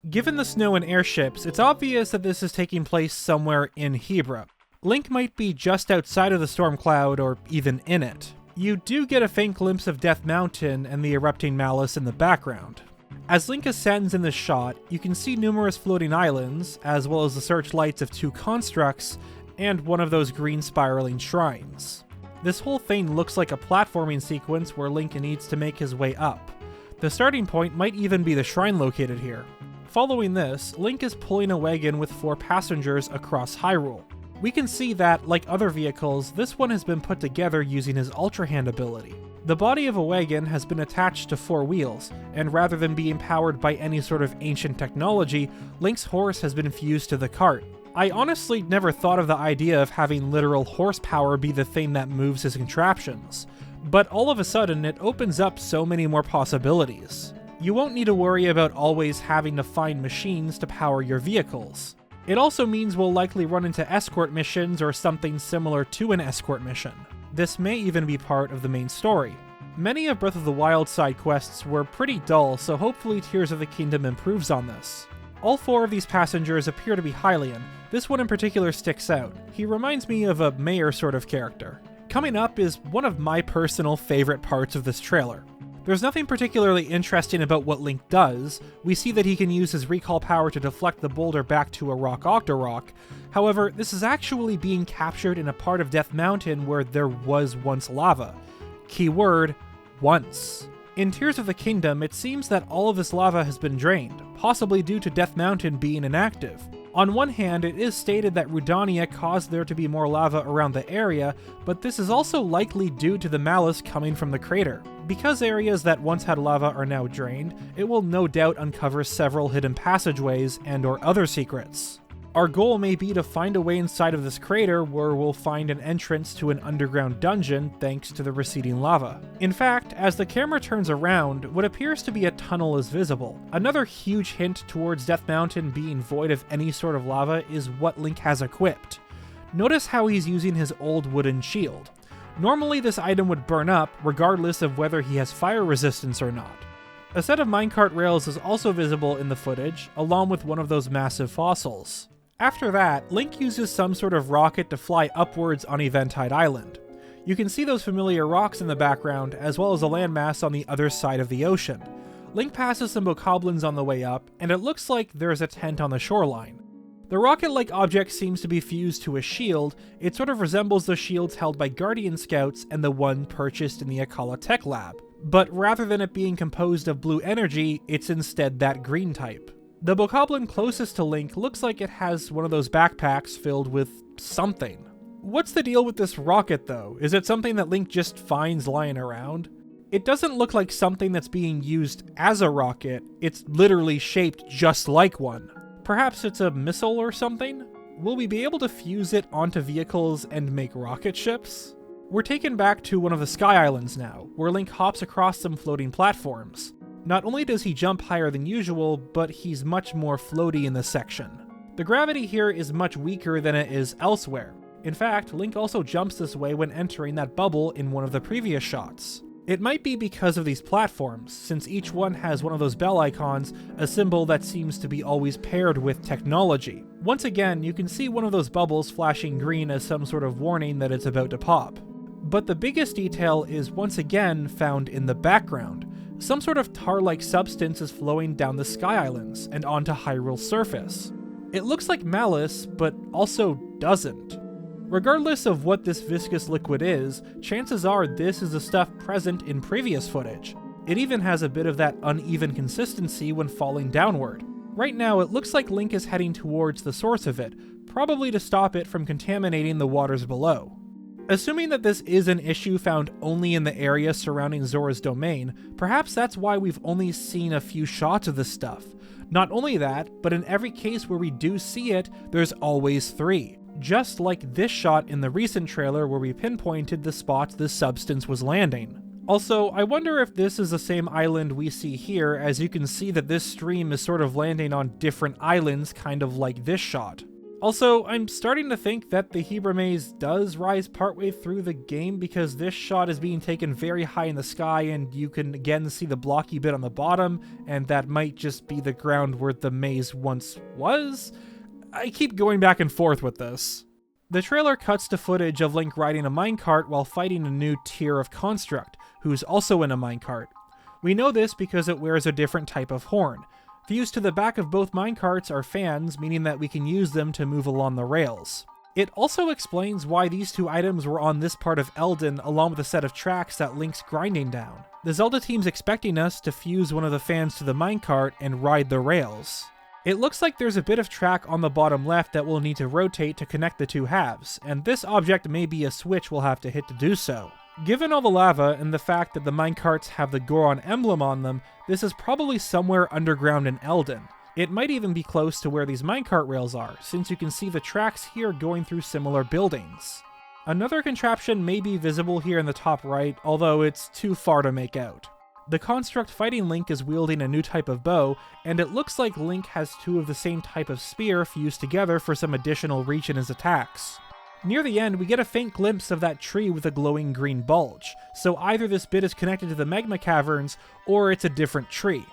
Given the snow and airships, it's obvious that this is taking place somewhere in Hebra. Link might be just outside of the storm cloud, or even in it. You do get a faint glimpse of Death Mountain and the erupting malice in the background. As Link ascends in this shot, you can see numerous floating islands, as well as the searchlights of 2 constructs, and one of those green spiraling shrines. This whole thing looks like a platforming sequence where Link needs to make his way up. The starting point might even be the shrine located here. Following this, Link is pulling a wagon with 4 passengers across Hyrule. We can see that, like other vehicles, this one has been put together using his Ultra Hand ability. The body of a wagon has been attached to 4 wheels, and rather than being powered by any sort of ancient technology, Link's horse has been fused to the cart. I honestly never thought of the idea of having literal horsepower be the thing that moves his contraptions, but all of a sudden it opens up so many more possibilities. You won't need to worry about always having to find machines to power your vehicles. It also means we'll likely run into escort missions or something similar to an escort mission. This may even be part of the main story. Many of Breath of the Wild side quests were pretty dull, so hopefully Tears of the Kingdom improves on this. All 4 of these passengers appear to be Hylian. This one in particular sticks out. He reminds me of a mayor sort of character. Coming up is one of my personal favorite parts of this trailer. There's nothing particularly interesting about what Link does. We see that he can use his recall power to deflect the boulder back to a rock Octorok. However, this is actually being captured in a part of Death Mountain where there was once lava. Keyword, once. In Tears of the Kingdom, it seems that all of this lava has been drained, possibly due to Death Mountain being inactive. On one hand, it is stated that Rudania caused there to be more lava around the area, but this is also likely due to the malice coming from the crater. Because areas that once had lava are now drained, it will no doubt uncover several hidden passageways and/or other secrets. Our goal may be to find a way inside of this crater where we'll find an entrance to an underground dungeon thanks to the receding lava. In fact, as the camera turns around, what appears to be a tunnel is visible. Another huge hint towards Death Mountain being void of any sort of lava is what Link has equipped. Notice how he's using his old wooden shield. Normally this item would burn up regardless of whether he has fire resistance or not. A set of minecart rails is also visible in the footage, along with one of those massive fossils. After that, Link uses some sort of rocket to fly upwards on Eventide Island. You can see those familiar rocks in the background, as well as a landmass on the other side of the ocean. Link passes some bokoblins on the way up, and it looks like there's a tent on the shoreline. The rocket-like object seems to be fused to a shield. It sort of resembles the shields held by Guardian Scouts and the one purchased in the Akala Tech Lab. But rather than it being composed of blue energy, it's instead that green type. The bokoblin closest to Link looks like it has one of those backpacks filled with something. What's the deal with this rocket though? Is it something that Link just finds lying around? It doesn't look like something that's being used as a rocket, it's literally shaped just like one. Perhaps it's a missile or something? Will we be able to fuse it onto vehicles and make rocket ships? We're taken back to one of the Sky Islands now, where Link hops across some floating platforms. Not only does he jump higher than usual, but he's much more floaty in this section. The gravity here is much weaker than it is elsewhere. In fact, Link also jumps this way when entering that bubble in one of the previous shots. It might be because of these platforms, since each one has one of those bell icons, a symbol that seems to be always paired with technology. Once again, you can see one of those bubbles flashing green as some sort of warning that it's about to pop. But the biggest detail is once again found in the background. Some sort of tar-like substance is flowing down the Sky Islands and onto Hyrule's surface. It looks like malice, but also doesn't. Regardless of what this viscous liquid is, chances are this is the stuff present in previous footage. It even has a bit of that uneven consistency when falling downward. Right now, it looks like Link is heading towards the source of it, probably to stop it from contaminating the waters below. Assuming that this is an issue found only in the area surrounding Zora's domain, perhaps that's why we've only seen a few shots of this stuff. Not only that, but in every case where we do see it, there's always 3. Just like this shot in the recent trailer where we pinpointed the spots this substance was landing. Also, I wonder if this is the same island we see here, as you can see that this stream is sort of landing on different islands, kind of like this shot. Also, I'm starting to think that the Hebra maze does rise partway through the game because this shot is being taken very high in the sky and you can again see the blocky bit on the bottom, and that might just be the ground where the maze once was? I keep going back and forth with this. The trailer cuts to footage of Link riding a minecart while fighting a new tier of construct, who's also in a minecart. We know this because it wears a different type of horn. Fused to the back of both minecarts are fans, meaning that we can use them to move along the rails. It also explains why these 2 items were on this part of Eldin along with a set of tracks that Link's grinding down. The Zelda team's expecting us to fuse one of the fans to the minecart and ride the rails. It looks like there's a bit of track on the bottom left that we'll need to rotate to connect the 2 halves, and this object may be a switch we'll have to hit to do so. Given all the lava and the fact that the minecarts have the Goron emblem on them, this is probably somewhere underground in Eldin. It might even be close to where these minecart rails are, since you can see the tracks here going through similar buildings. Another contraption may be visible here in the top right, although it's too far to make out. The construct fighting Link is wielding a new type of bow, and it looks like Link has 2 of the same type of spear fused together for some additional reach in his attacks. Near the end, we get a faint glimpse of that tree with a glowing green bulge, so either this bit is connected to the magma caverns, or it's a different tree.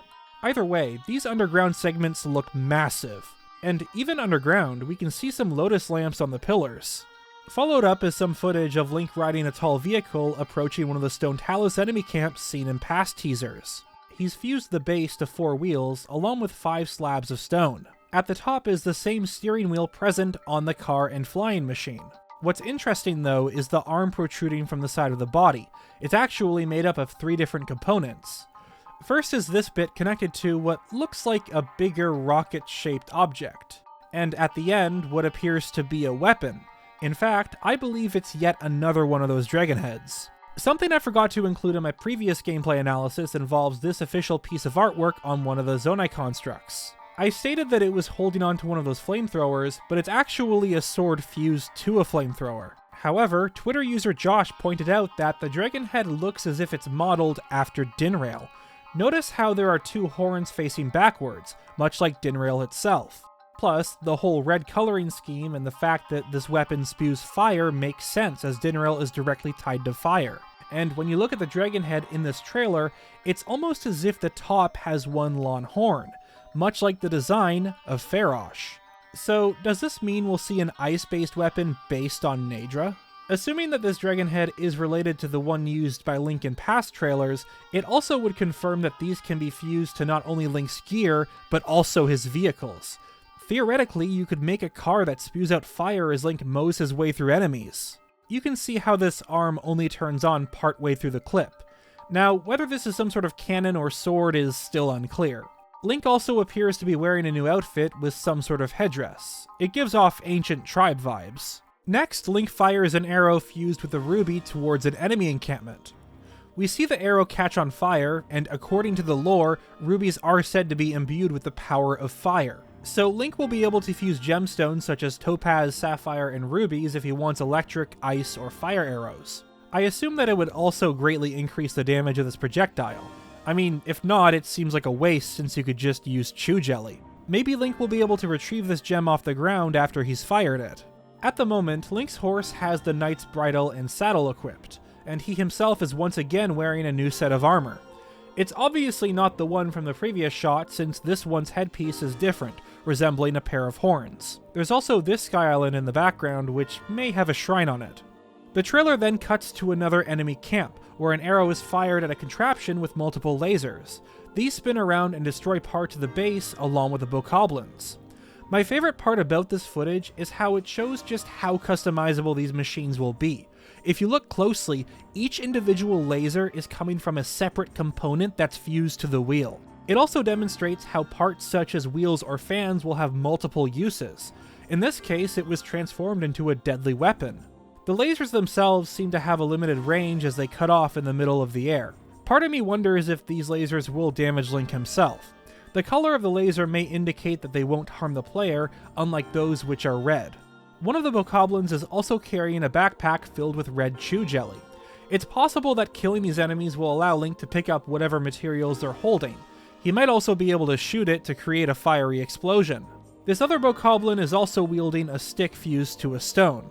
Either way, these underground segments look massive, and even underground, we can see some lotus lamps on the pillars. Followed up is some footage of Link riding a tall vehicle approaching one of the Stone Talos enemy camps seen in past teasers. He's fused the base to 4 wheels, along with 5 slabs of stone. At the top is the same steering wheel present on the car and flying machine. What's interesting though is the arm protruding from the side of the body. It's actually made up of 3 different components. First is this bit connected to what looks like a bigger rocket-shaped object. And at the end, what appears to be a weapon. In fact, I believe it's yet another one of those dragon heads. Something I forgot to include in my previous gameplay analysis involves this official piece of artwork on one of the Zonai constructs. I stated that it was holding onto one of those flamethrowers, but it's actually a sword fused to a flamethrower. However, Twitter user Josh pointed out that the dragon head looks as if it's modeled after Dinraal. Notice how there are 2 horns facing backwards, much like Dinraal itself. Plus, the whole red coloring scheme and the fact that this weapon spews fire makes sense as Dinraal is directly tied to fire. And when you look at the dragon head in this trailer, it's almost as if the top has 1 long horn, much like the design of Farosh. So, does this mean we'll see an ice-based weapon based on Naydra? Assuming that this dragon head is related to the one used by Link in past trailers, it also would confirm that these can be fused to not only Link's gear, but also his vehicles. Theoretically, you could make a car that spews out fire as Link mows his way through enemies. You can see how this arm only turns on partway through the clip. Now, whether this is some sort of cannon or sword is still unclear. Link also appears to be wearing a new outfit with some sort of headdress. It gives off ancient tribe vibes. Next, Link fires an arrow fused with a ruby towards an enemy encampment. We see the arrow catch on fire, and according to the lore, rubies are said to be imbued with the power of fire. So Link will be able to fuse gemstones such as topaz, sapphire, and rubies if he wants electric, ice, or fire arrows. I assume that it would also greatly increase the damage of this projectile. I mean, if not, it seems like a waste since you could just use chew jelly. Maybe Link will be able to retrieve this gem off the ground after he's fired it. At the moment, Link's horse has the knight's bridle and saddle equipped, and he himself is once again wearing a new set of armor. It's obviously not the one from the previous shot since this one's headpiece is different, resembling a pair of horns. There's also this sky island in the background which may have a shrine on it. The trailer then cuts to another enemy camp, where an arrow is fired at a contraption with multiple lasers. These spin around and destroy parts of the base along with the bokoblins. My favorite part about this footage is how it shows just how customizable these machines will be. If you look closely, each individual laser is coming from a separate component that's fused to the wheel. It also demonstrates how parts such as wheels or fans will have multiple uses. In this case, it was transformed into a deadly weapon. The lasers themselves seem to have a limited range as they cut off in the middle of the air. Part of me wonders if these lasers will damage Link himself. The color of the laser may indicate that they won't harm the player, unlike those which are red. One of the bokoblins is also carrying a backpack filled with red chew jelly. It's possible that killing these enemies will allow Link to pick up whatever materials they're holding. He might also be able to shoot it to create a fiery explosion. This other bokoblin is also wielding a stick fused to a stone.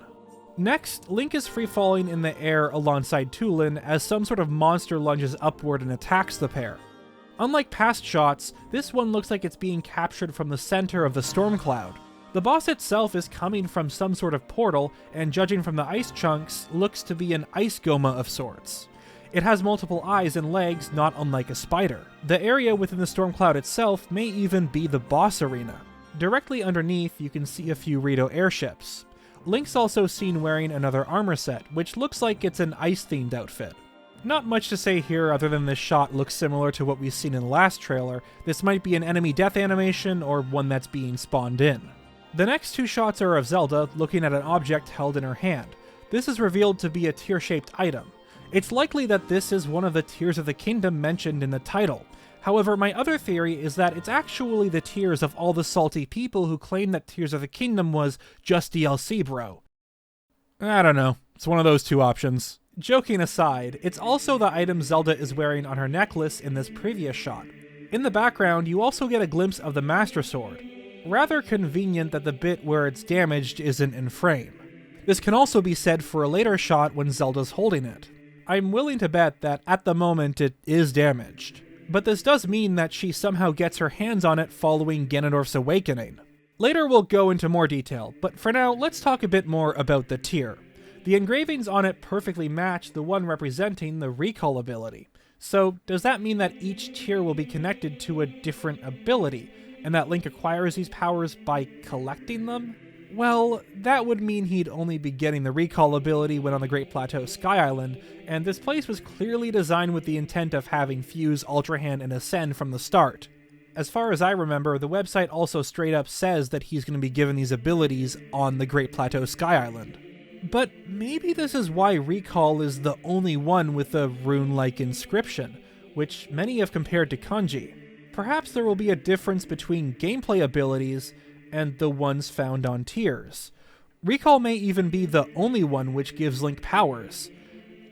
Next, Link is free-falling in the air alongside Tulin as some sort of monster lunges upward and attacks the pair. Unlike past shots, this one looks like it's being captured from the center of the storm cloud. The boss itself is coming from some sort of portal, and judging from the ice chunks, looks to be an ice goma of sorts. It has multiple eyes and legs, not unlike a spider. The area within the storm cloud itself may even be the boss arena. Directly underneath, you can see a few Rito airships. Link's also seen wearing another armor set, which looks like it's an ice-themed outfit. Not much to say here other than this shot looks similar to what we've seen in the last trailer. This might be an enemy death animation or one that's being spawned in. The next two shots are of Zelda looking at an object held in her hand. This is revealed to be a tear-shaped item. It's likely that this is one of the Tears of the Kingdom mentioned in the title. However, my other theory is that it's actually the tears of all the salty people who claim that Tears of the Kingdom was just DLC, bro. I don't know. It's one of those two options. Joking aside, it's also the item Zelda is wearing on her necklace in this previous shot. In the background, you also get a glimpse of the Master Sword. Rather convenient that the bit where it's damaged isn't in frame. This can also be said for a later shot when Zelda's holding it. I'm willing to bet that at the moment it is damaged. But this does mean that she somehow gets her hands on it following Ganondorf's awakening. Later we'll go into more detail, but for now let's talk a bit more about the tear. The engravings on it perfectly match the one representing the recall ability. So does that mean that each tier will be connected to a different ability, and that Link acquires these powers by collecting them? Well, that would mean he'd only be getting the recall ability when on the Great Plateau Sky Island, and this place was clearly designed with the intent of having Fuse, Ultra Hand, and Ascend from the start. As far as I remember, the website also straight up says that he's going to be given these abilities on the Great Plateau Sky Island. But maybe this is why Recall is the only one with a rune-like inscription, which many have compared to kanji. Perhaps there will be a difference between gameplay abilities and the ones found on tiers. Recall may even be the only one which gives Link powers.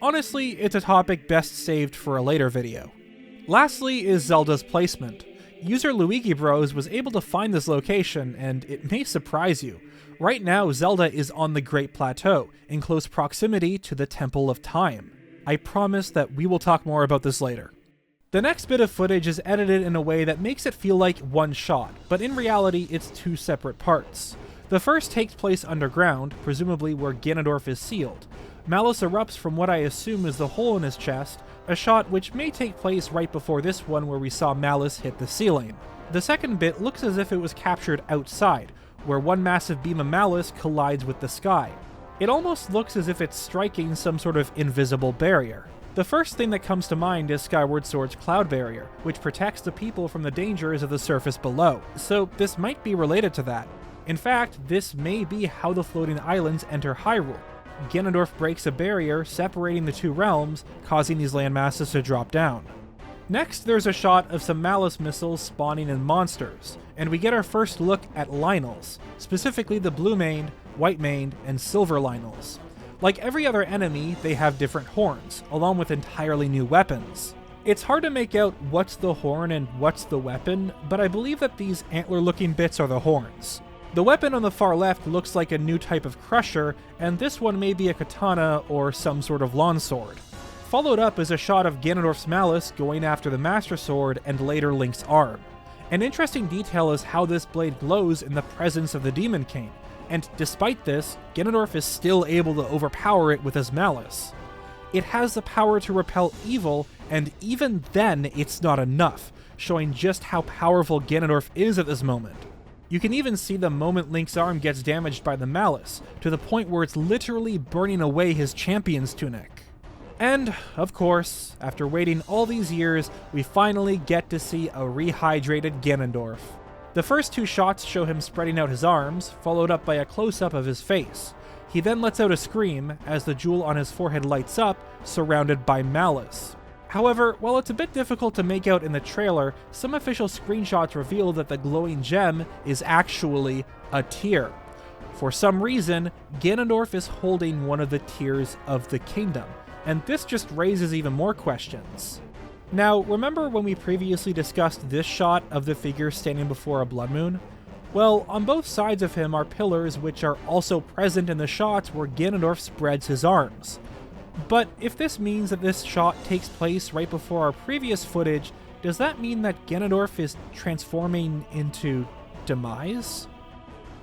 Honestly, it's a topic best saved for a later video. Lastly is Zelda's placement. User Luigi Bros was able to find this location, and it may surprise you. Right now, Zelda is on the Great Plateau, in close proximity to the Temple of Time. I promise that we will talk more about this later. The next bit of footage is edited in a way that makes it feel like one shot, but in reality it's two separate parts. The first takes place underground, presumably where Ganondorf is sealed. Malice erupts from what I assume is the hole in his chest, a shot which may take place right before this one where we saw Malice hit the ceiling. The second bit looks as if it was captured outside, where one massive beam of Malice collides with the sky. It almost looks as if it's striking some sort of invisible barrier. The first thing that comes to mind is Skyward Sword's cloud barrier, which protects the people from the dangers of the surface below, so this might be related to that. In fact, this may be how the floating islands enter Hyrule. Ganondorf breaks a barrier separating the two realms, causing these landmasses to drop down. Next, there's a shot of some malice missiles spawning in monsters, and we get our first look at Lynels, specifically the blue-maned, white-maned, and silver Lynels. Like every other enemy, they have different horns, along with entirely new weapons. It's hard to make out what's the horn and what's the weapon, but I believe that these antler-looking bits are the horns. The weapon on the far left looks like a new type of crusher, and this one may be a katana or some sort of lawn sword. Followed up is a shot of Ganondorf's malice going after the Master Sword and later Link's arm. An interesting detail is how this blade glows in the presence of the Demon King, and despite this, Ganondorf is still able to overpower it with his malice. It has the power to repel evil, and even then it's not enough, showing just how powerful Ganondorf is at this moment. You can even see the moment Link's arm gets damaged by the malice, to the point where it's literally burning away his champion's tunic. And, of course, after waiting all these years, we finally get to see a rehydrated Ganondorf. The first two shots show him spreading out his arms, followed up by a close-up of his face. He then lets out a scream as the jewel on his forehead lights up, surrounded by malice. However, while it's a bit difficult to make out in the trailer, some official screenshots reveal that the glowing gem is actually a tear. For some reason, Ganondorf is holding one of the tears of the kingdom, and this just raises even more questions. Now, remember when we previously discussed this shot of the figure standing before a blood moon? Well, on both sides of him are pillars which are also present in the shots where Ganondorf spreads his arms. But if this means that this shot takes place right before our previous footage, does that mean that Ganondorf is transforming into Demise?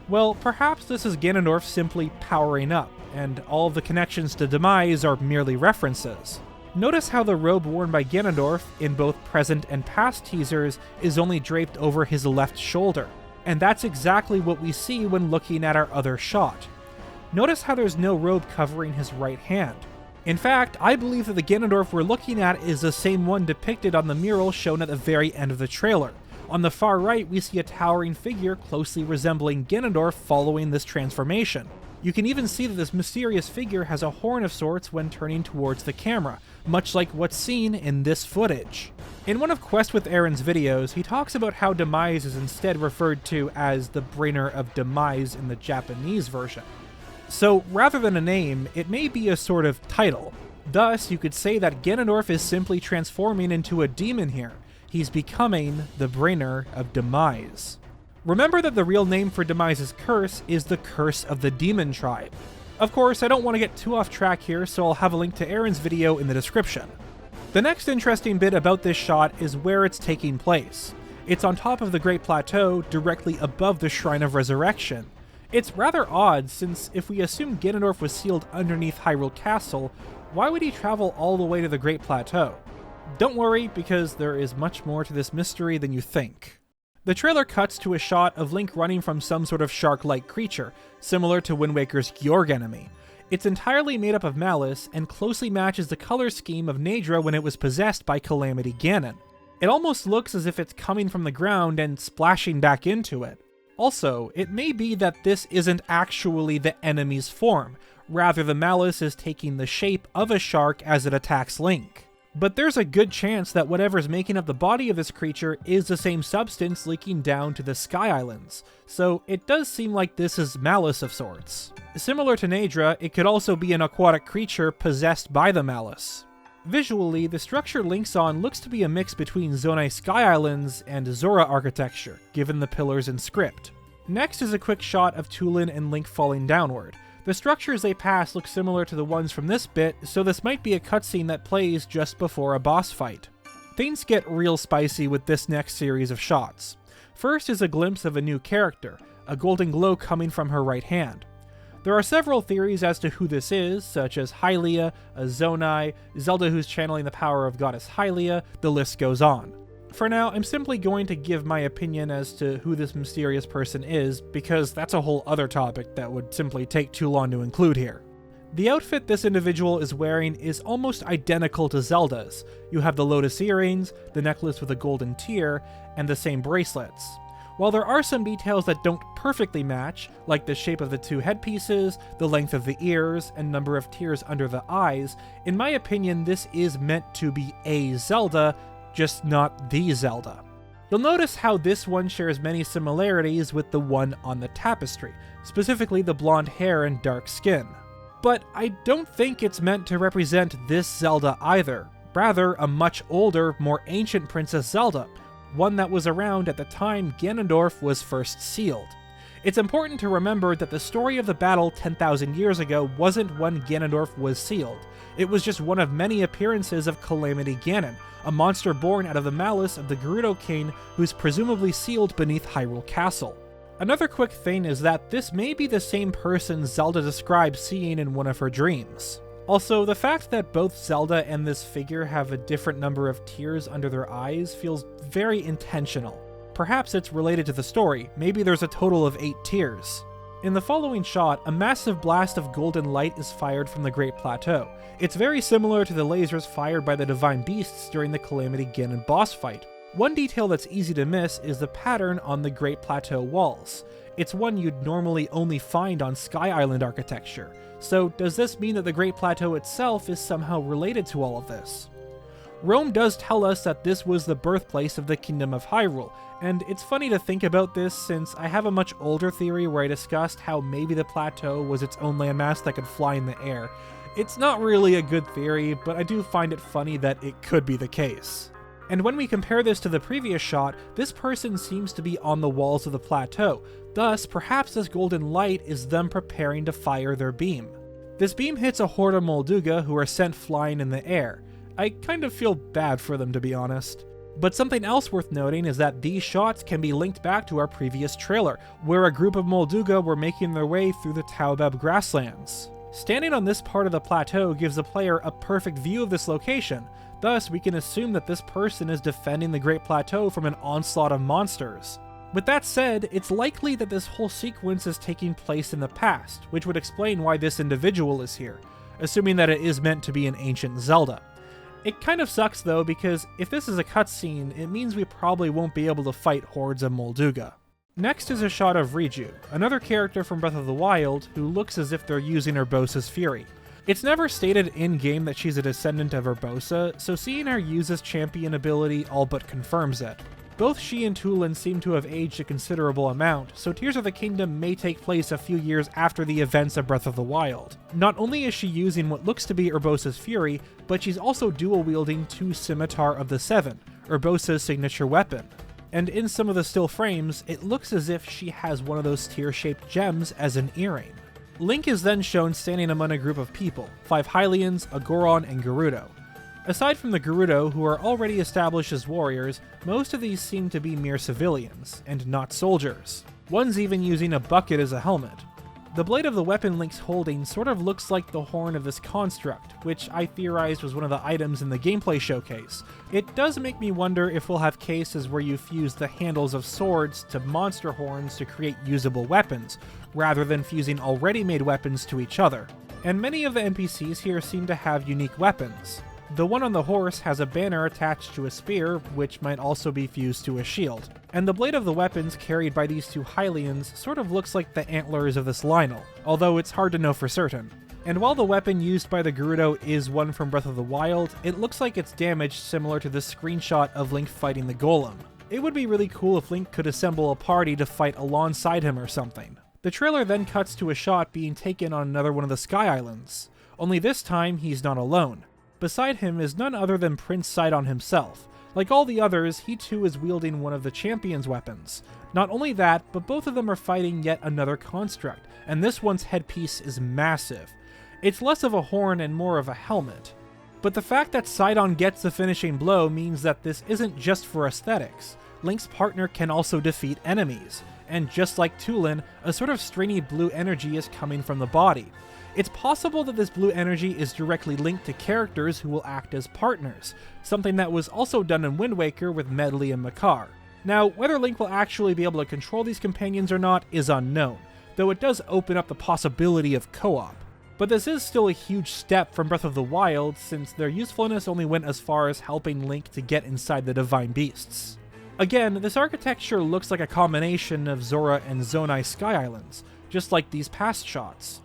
Well, perhaps this is Ganondorf simply powering up, and all of the connections to Demise are merely references. Notice how the robe worn by Ganondorf in both present and past teasers is only draped over his left shoulder, and that's exactly what we see when looking at our other shot. Notice how there's no robe covering his right hand. In fact, I believe that the Ganondorf we're looking at is the same one depicted on the mural shown at the very end of the trailer. On the far right, we see a towering figure closely resembling Ganondorf following this transformation. You can even see that this mysterious figure has a horn of sorts when turning towards the camera, much like what's seen in this footage. In one of QuestWithAaron's videos, he talks about how Demise is instead referred to as the bringer of demise in the Japanese version. So, rather than a name, it may be a sort of title. Thus, you could say that Ganondorf is simply transforming into a demon here. He's becoming the bringer of demise. Remember that the real name for Demise's curse is the Curse of the Demon Tribe. Of course, I don't want to get too off track here, so I'll have a link to Aaron's video in the description. The next interesting bit about this shot is where it's taking place. It's on top of the Great Plateau, directly above the Shrine of Resurrection. It's rather odd, since if we assume Ganondorf was sealed underneath Hyrule Castle, why would he travel all the way to the Great Plateau? Don't worry, because there is much more to this mystery than you think. The trailer cuts to a shot of Link running from some sort of shark-like creature, similar to Wind Waker's Gyorg enemy. It's entirely made up of malice, and closely matches the color scheme of Naydra when it was possessed by Calamity Ganon. It almost looks as if it's coming from the ground and splashing back into it. Also, it may be that this isn't actually the enemy's form, rather the malice is taking the shape of a shark as it attacks Link. But there's a good chance that whatever's making up the body of this creature is the same substance leaking down to the Sky Islands, so it does seem like this is malice of sorts. Similar to Naydra, it could also be an aquatic creature possessed by the malice. Visually, the structure Link's on looks to be a mix between Zonai Sky Islands and Zora architecture, given the pillars and script. Next is a quick shot of Tulin and Link falling downward. The structures they pass look similar to the ones from this bit, so this might be a cutscene that plays just before a boss fight. Things get real spicy with this next series of shots. First is a glimpse of a new character, a golden glow coming from her right hand. There are several theories as to who this is, such as Hylia, a Zonai, Zelda who's channeling the power of Goddess Hylia, the list goes on. For now, I'm simply going to give my opinion as to who this mysterious person is, because that's a whole other topic that would simply take too long to include here. The outfit this individual is wearing is almost identical to Zelda's. You have the lotus earrings, the necklace with a golden tear, and the same bracelets. While there are some details that don't perfectly match, like the shape of the two headpieces, the length of the ears, and number of tears under the eyes, in my opinion this is meant to be a Zelda, just not the Zelda. You'll notice how this one shares many similarities with the one on the tapestry, specifically the blonde hair and dark skin. But I don't think it's meant to represent this Zelda either, rather a much older, more ancient Princess Zelda, one that was around at the time Ganondorf was first sealed. It's important to remember that the story of the battle 10,000 years ago wasn't when Ganondorf was sealed. It was just one of many appearances of Calamity Ganon, a monster born out of the malice of the Gerudo King who's presumably sealed beneath Hyrule Castle. Another quick thing is that this may be the same person Zelda describes seeing in one of her dreams. Also, the fact that both Zelda and this figure have a different number of tears under their eyes feels very intentional. Perhaps it's related to the story, maybe there's a total of 8 tears. In the following shot, a massive blast of golden light is fired from the Great Plateau. It's very similar to the lasers fired by the Divine Beasts during the Calamity Ganon boss fight. One detail that's easy to miss is the pattern on the Great Plateau walls. It's one you'd normally only find on Sky Island architecture. So does this mean that the Great Plateau itself is somehow related to all of this? Rome does tell us that this was the birthplace of the Kingdom of Hyrule, and it's funny to think about this since I have a much older theory where I discussed how maybe the plateau was its own landmass that could fly in the air. It's not really a good theory, but I do find it funny that it could be the case. And when we compare this to the previous shot, this person seems to be on the walls of the plateau, thus perhaps this golden light is them preparing to fire their beam. This beam hits a horde of Molduga who are sent flying in the air. I kind of feel bad for them, to be honest. But something else worth noting is that these shots can be linked back to our previous trailer, where a group of Molduga were making their way through the Taubab grasslands. Standing on this part of the plateau gives the player a perfect view of this location, thus we can assume that this person is defending the Great Plateau from an onslaught of monsters. With that said, it's likely that this whole sequence is taking place in the past, which would explain why this individual is here, assuming that it is meant to be an ancient Zelda. It kind of sucks though, because if this is a cutscene, it means we probably won't be able to fight hordes of Molduga. Next is a shot of Riju, another character from Breath of the Wild who looks as if they're using Urbosa's Fury. It's never stated in-game that she's a descendant of Urbosa, so seeing her use this champion ability all but confirms it. Both she and Tulin seem to have aged a considerable amount, so Tears of the Kingdom may take place a few years after the events of Breath of the Wild. Not only is she using what looks to be Urbosa's Fury, but she's also dual-wielding 2 Scimitar of the Seven, Urbosa's signature weapon. And in some of the still frames, it looks as if she has one of those tear-shaped gems as an earring. Link is then shown standing among a group of people, 5 Hylians, a Goron, and Gerudo. Aside from the Gerudo, who are already established as warriors, most of these seem to be mere civilians, and not soldiers. One's even using a bucket as a helmet. The blade of the weapon Link's holding sort of looks like the horn of this construct, which I theorized was one of the items in the gameplay showcase. It does make me wonder if we'll have cases where you fuse the handles of swords to monster horns to create usable weapons, rather than fusing already made weapons to each other. And many of the NPCs here seem to have unique weapons. The one on the horse has a banner attached to a spear, which might also be fused to a shield. And the blade of the weapons carried by these 2 Hylians sort of looks like the antlers of this Lynel, although it's hard to know for certain. And while the weapon used by the Gerudo is one from Breath of the Wild, it looks like it's damaged similar to this screenshot of Link fighting the Golem. It would be really cool if Link could assemble a party to fight alongside him or something. The trailer then cuts to a shot being taken on another one of the Sky Islands, only this time he's not alone. Beside him is none other than Prince Sidon himself. Like all the others, he too is wielding one of the champion's weapons. Not only that, but both of them are fighting yet another construct, and this one's headpiece is massive. It's less of a horn and more of a helmet. But the fact that Sidon gets the finishing blow means that this isn't just for aesthetics. Link's partner can also defeat enemies, and just like Tulin, a sort of stringy blue energy is coming from the body. It's possible that this blue energy is directly linked to characters who will act as partners, something that was also done in Wind Waker with Medli and Makar. Now, whether Link will actually be able to control these companions or not is unknown, though it does open up the possibility of co-op. But this is still a huge step from Breath of the Wild, since their usefulness only went as far as helping Link to get inside the Divine Beasts. Again, this architecture looks like a combination of Zora and Zonai Sky Islands, just like these past shots.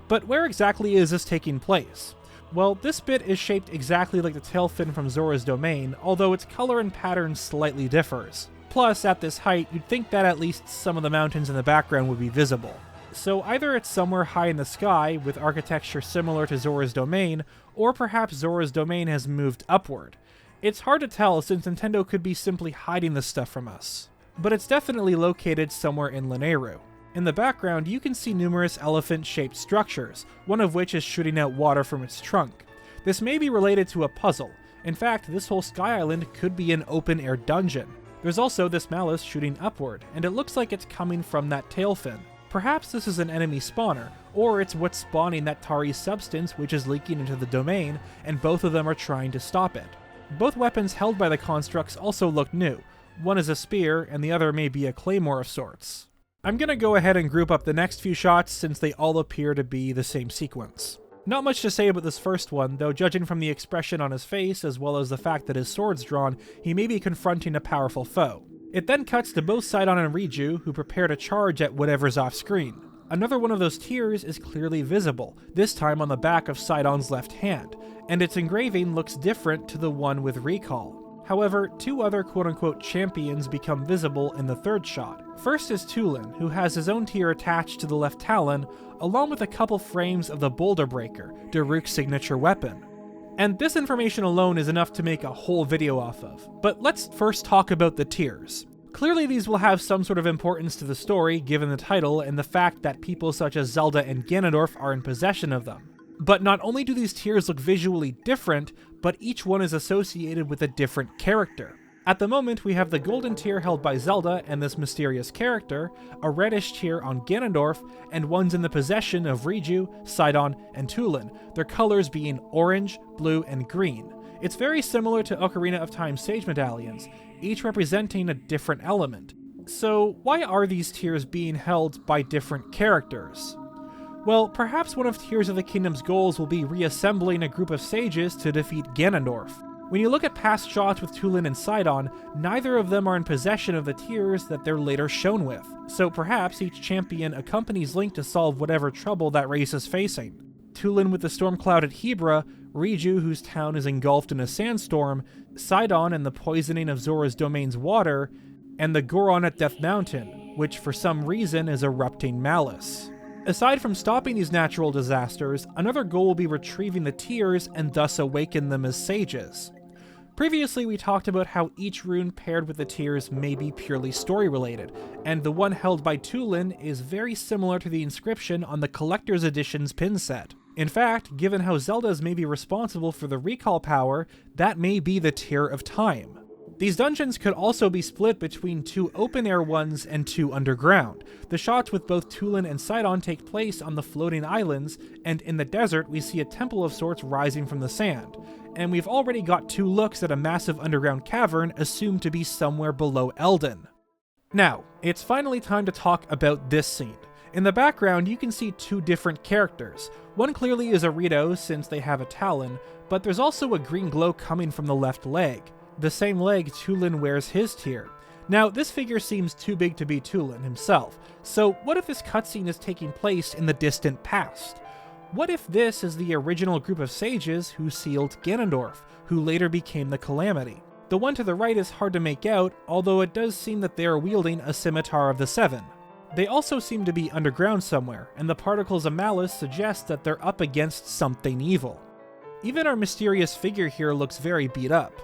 But where exactly is this taking place? Well, this bit is shaped exactly like the tail fin from Zora's domain, although its color and pattern slightly differs. Plus, at this height, you'd think that at least some of the mountains in the background would be visible. So either it's somewhere high in the sky, with architecture similar to Zora's domain, or perhaps Zora's domain has moved upward. It's hard to tell since Nintendo could be simply hiding this stuff from us. But it's definitely located somewhere in Lanayru. In the background, you can see numerous elephant-shaped structures, one of which is shooting out water from its trunk. This may be related to a puzzle. In fact, this whole Sky Island could be an open-air dungeon. There's also this malice shooting upward, and it looks like it's coming from that tail fin. Perhaps this is an enemy spawner, or it's what's spawning that Tari substance which is leaking into the domain, and both of them are trying to stop it. Both weapons held by the constructs also look new. One is a spear, and the other may be a claymore of sorts. I'm gonna go ahead and group up the next few shots since they all appear to be the same sequence. Not much to say about this first one, though judging from the expression on his face as well as the fact that his sword's drawn, he may be confronting a powerful foe. It then cuts to both Sidon and Riju, who prepare to charge at whatever's off screen. Another one of those tears is clearly visible, this time on the back of Sidon's left hand, and its engraving looks different to the one with Recall. However, two other quote-unquote champions become visible in the third shot. First is Tulin, who has his own tear attached to the left talon, along with a couple frames of the Boulder Breaker, Daruk's signature weapon. And this information alone is enough to make a whole video off of. But let's first talk about the tears. Clearly these will have some sort of importance to the story, given the title and the fact that people such as Zelda and Ganondorf are in possession of them. But not only do these tears look visually different, but each one is associated with a different character. At the moment, we have the golden tear held by Zelda and this mysterious character, a reddish tear on Ganondorf, and ones in the possession of Riju, Sidon, and Tulin, their colors being orange, blue, and green. It's very similar to Ocarina of Time Sage Medallions, each representing a different element. So why are these tears being held by different characters? Well, perhaps one of Tears of the Kingdom's goals will be reassembling a group of sages to defeat Ganondorf. When you look at past shots with Tulin and Sidon, neither of them are in possession of the tears that they're later shown with, so perhaps each champion accompanies Link to solve whatever trouble that race is facing. Tulin with the storm cloud at Hebra, Riju whose town is engulfed in a sandstorm, Sidon and the poisoning of Zora's domain's water, and the Goron at Death Mountain, which for some reason is erupting malice. Aside from stopping these natural disasters, another goal will be retrieving the tears and thus awaken them as sages. Previously we talked about how each rune paired with the tears may be purely story-related, and the one held by Tulin is very similar to the inscription on the Collector's Edition's pin set. In fact, given how Zelda's may be responsible for the recall power, that may be the Tear of Time. These dungeons could also be split between two open-air ones and two underground. The shots with both Tulin and Sidon take place on the floating islands, and in the desert we see a temple of sorts rising from the sand. And we've already got two looks at a massive underground cavern assumed to be somewhere below Eldin. Now, it's finally time to talk about this scene. In the background, you can see two different characters. One clearly is a Rito since they have a talon, but there's also a green glow coming from the left leg. The same leg Tulin wears his tear. Now, this figure seems too big to be Tulin himself, so what if this cutscene is taking place in the distant past? What if this is the original group of sages who sealed Ganondorf, who later became the Calamity? The one to the right is hard to make out, although it does seem that they are wielding a Scimitar of the Seven. They also seem to be underground somewhere, and the particles of malice suggest that they're up against something evil. Even our mysterious figure here looks very beat up.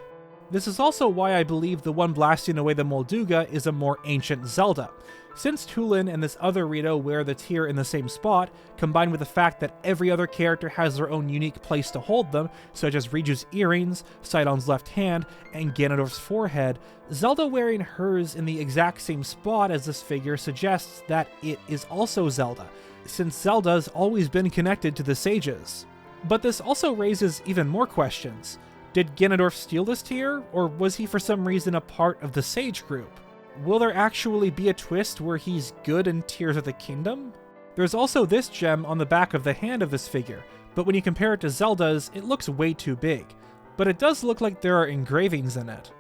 This is also why I believe the one blasting away the Molduga is a more ancient Zelda. Since Tulin and this other Rito wear the tear in the same spot, combined with the fact that every other character has their own unique place to hold them, such as Riju's earrings, Sidon's left hand, and Ganondorf's forehead, Zelda wearing hers in the exact same spot as this figure suggests that it is also Zelda, since Zelda's always been connected to the sages. But this also raises even more questions. Did Ganondorf steal this tear, or was he for some reason a part of the Sage group? Will there actually be a twist where he's good in Tears of the Kingdom? There's also this gem on the back of the hand of this figure, but when you compare it to Zelda's, it looks way too big. But it does look like there are engravings in it.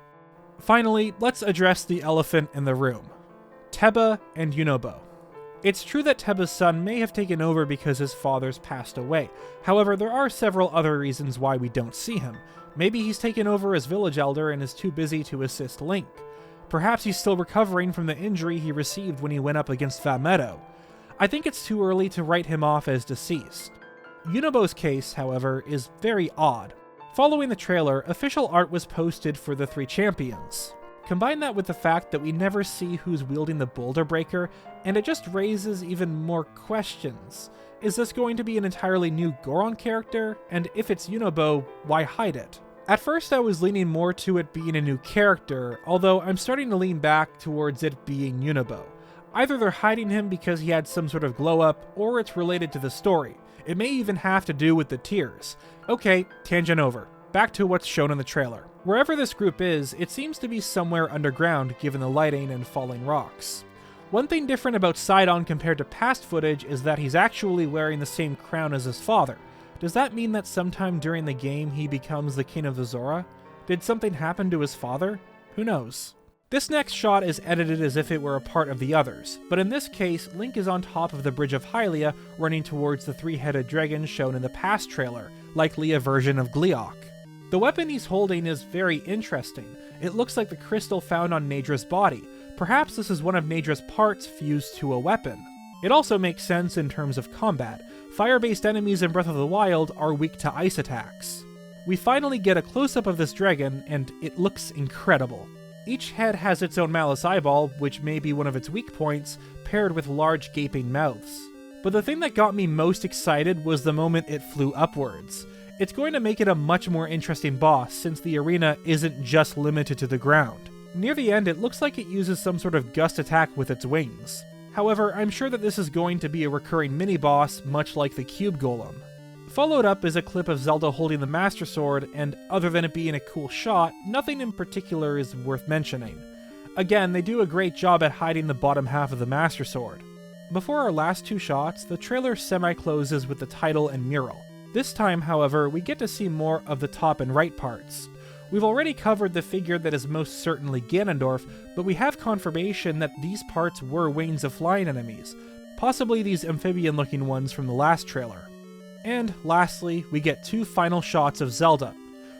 Finally, let's address the elephant in the room. Teba and Yunobo. It's true that Teba's son may have taken over because his father's passed away. However, there are several other reasons why we don't see him. Maybe he's taken over as village elder and is too busy to assist Link. Perhaps he's still recovering from the injury he received when he went up against Valmetto. I think it's too early to write him off as deceased. Yunobo's case, however, is very odd. Following the trailer, official art was posted for the 3 champions. Combine that with the fact that we never see who's wielding the boulder breaker, and it just raises even more questions. Is this going to be an entirely new Goron character? And if it's Yunobo, why hide it? At first I was leaning more to it being a new character, although I'm starting to lean back towards it being Yunobo. Either they're hiding him because he had some sort of glow-up, or it's related to the story. It may even have to do with the tears. Okay, tangent over. Back to what's shown in the trailer. Wherever this group is, it seems to be somewhere underground given the lighting and falling rocks. One thing different about Sidon compared to past footage is that he's actually wearing the same crown as his father. Does that mean that sometime during the game he becomes the King of the Zora? Did something happen to his father? Who knows? This next shot is edited as if it were a part of the others, but in this case, Link is on top of the Bridge of Hylia running towards the 3-headed dragon shown in the past trailer, likely a version of Gleeok. The weapon he's holding is very interesting. It looks like the crystal found on Nadra's body. Perhaps this is one of Nadra's parts fused to a weapon. It also makes sense in terms of combat. Fire-based enemies in Breath of the Wild are weak to ice attacks. We finally get a close-up of this dragon, and it looks incredible. Each head has its own malice eyeball, which may be one of its weak points, paired with large gaping mouths. But the thing that got me most excited was the moment it flew upwards. It's going to make it a much more interesting boss, since the arena isn't just limited to the ground. Near the end, it looks like it uses some sort of gust attack with its wings. However, I'm sure that this is going to be a recurring mini-boss, much like the Cube Golem. Followed up is a clip of Zelda holding the Master Sword, and other than it being a cool shot, nothing in particular is worth mentioning. Again, they do a great job at hiding the bottom half of the Master Sword. Before our last 2 shots, the trailer semi-closes with the title and mural. This time, however, we get to see more of the top and right parts. We've already covered the figure that is most certainly Ganondorf, but we have confirmation that these parts were wings of flying enemies, possibly these amphibian-looking ones from the last trailer. And lastly, we get 2 final shots of Zelda.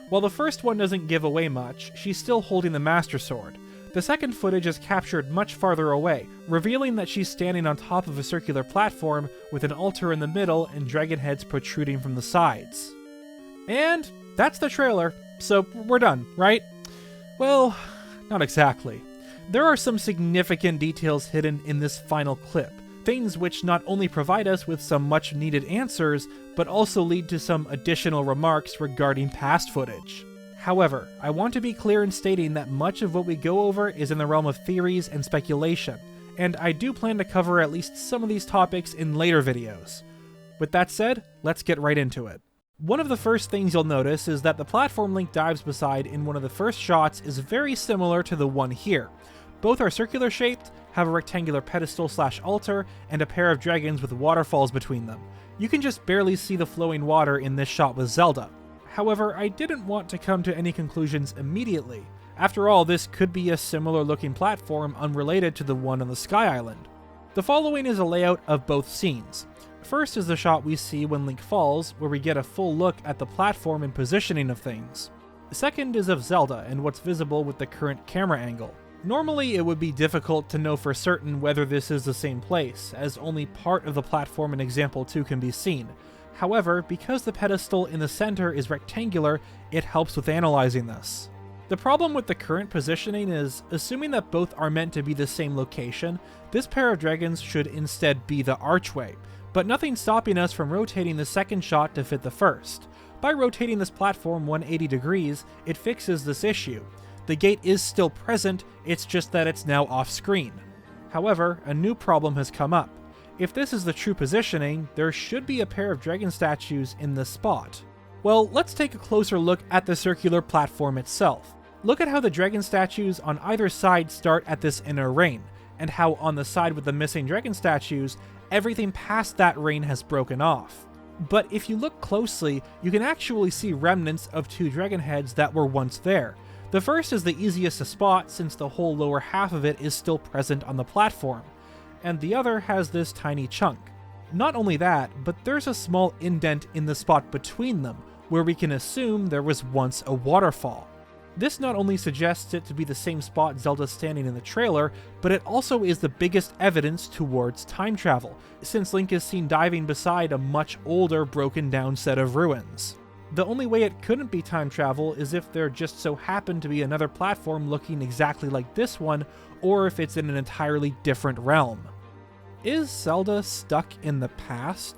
While the first one doesn't give away much, she's still holding the Master Sword. The second footage is captured much farther away, revealing that she's standing on top of a circular platform with an altar in the middle and dragon heads protruding from the sides. And that's the trailer, so we're done, right? Well, not exactly. There are some significant details hidden in this final clip, things which not only provide us with some much needed answers, but also lead to some additional remarks regarding past footage. However, I want to be clear in stating that much of what we go over is in the realm of theories and speculation, and I do plan to cover at least some of these topics in later videos. With that said, let's get right into it. One of the first things you'll notice is that the platform Link dives beside in one of the first shots is very similar to the one here. Both are circular shaped, have a rectangular pedestal/altar, and a pair of dragons with waterfalls between them. You can just barely see the flowing water in this shot with Zelda. However, I didn't want to come to any conclusions immediately. After all, this could be a similar looking platform unrelated to the one on the Sky Island. The following is a layout of both scenes. First is the shot we see when Link falls, where we get a full look at the platform and positioning of things. Second is of Zelda and what's visible with the current camera angle. Normally it would be difficult to know for certain whether this is the same place, as only part of the platform in example 2 can be seen. However, because the pedestal in the center is rectangular, it helps with analyzing this. The problem with the current positioning is, assuming that both are meant to be the same location, this pair of dragons should instead be the archway, but nothing's stopping us from rotating the second shot to fit the first. By rotating this platform 180 degrees, it fixes this issue. The gate is still present, it's just that it's now off screen. However, a new problem has come up. If this is the true positioning, there should be a pair of dragon statues in this spot. Well, let's take a closer look at the circular platform itself. Look at how the dragon statues on either side start at this inner ring, and how on the side with the missing dragon statues, everything past that ring has broken off. But if you look closely, you can actually see remnants of two dragon heads that were once there. The first is the easiest to spot since the whole lower half of it is still present on the platform, and the other has this tiny chunk. Not only that, but there's a small indent in the spot between them, where we can assume there was once a waterfall. This not only suggests it to be the same spot Zelda's standing in the trailer, but it also is the biggest evidence towards time travel, since Link is seen diving beside a much older, broken down set of ruins. The only way it couldn't be time travel is if there just so happened to be another platform looking exactly like this one, or if it's in an entirely different realm. Is Zelda stuck in the past?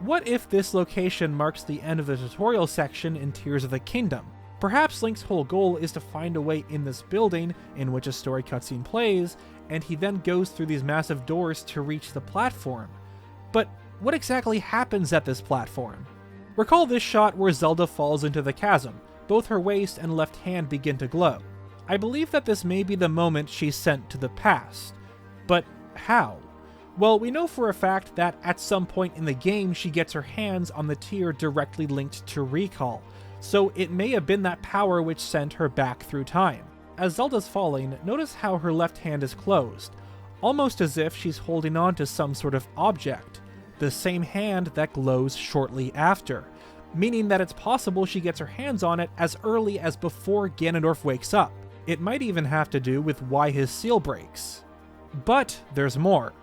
What if this location marks the end of the tutorial section in Tears of the Kingdom? Perhaps Link's whole goal is to find a way in this building, in which a story cutscene plays, and he then goes through these massive doors to reach the platform. But what exactly happens at this platform? Recall this shot where Zelda falls into the chasm. Both her waist and left hand begin to glow. I believe that this may be the moment she's sent to the past. But how? Well, we know for a fact that at some point in the game she gets her hands on the tear directly linked to recall, so it may have been that power which sent her back through time. As Zelda's falling, notice how her left hand is closed, almost as if she's holding on to some sort of object, the same hand that glows shortly after, meaning that it's possible she gets her hands on it as early as before Ganondorf wakes up. It might even have to do with why his seal breaks. But there's more.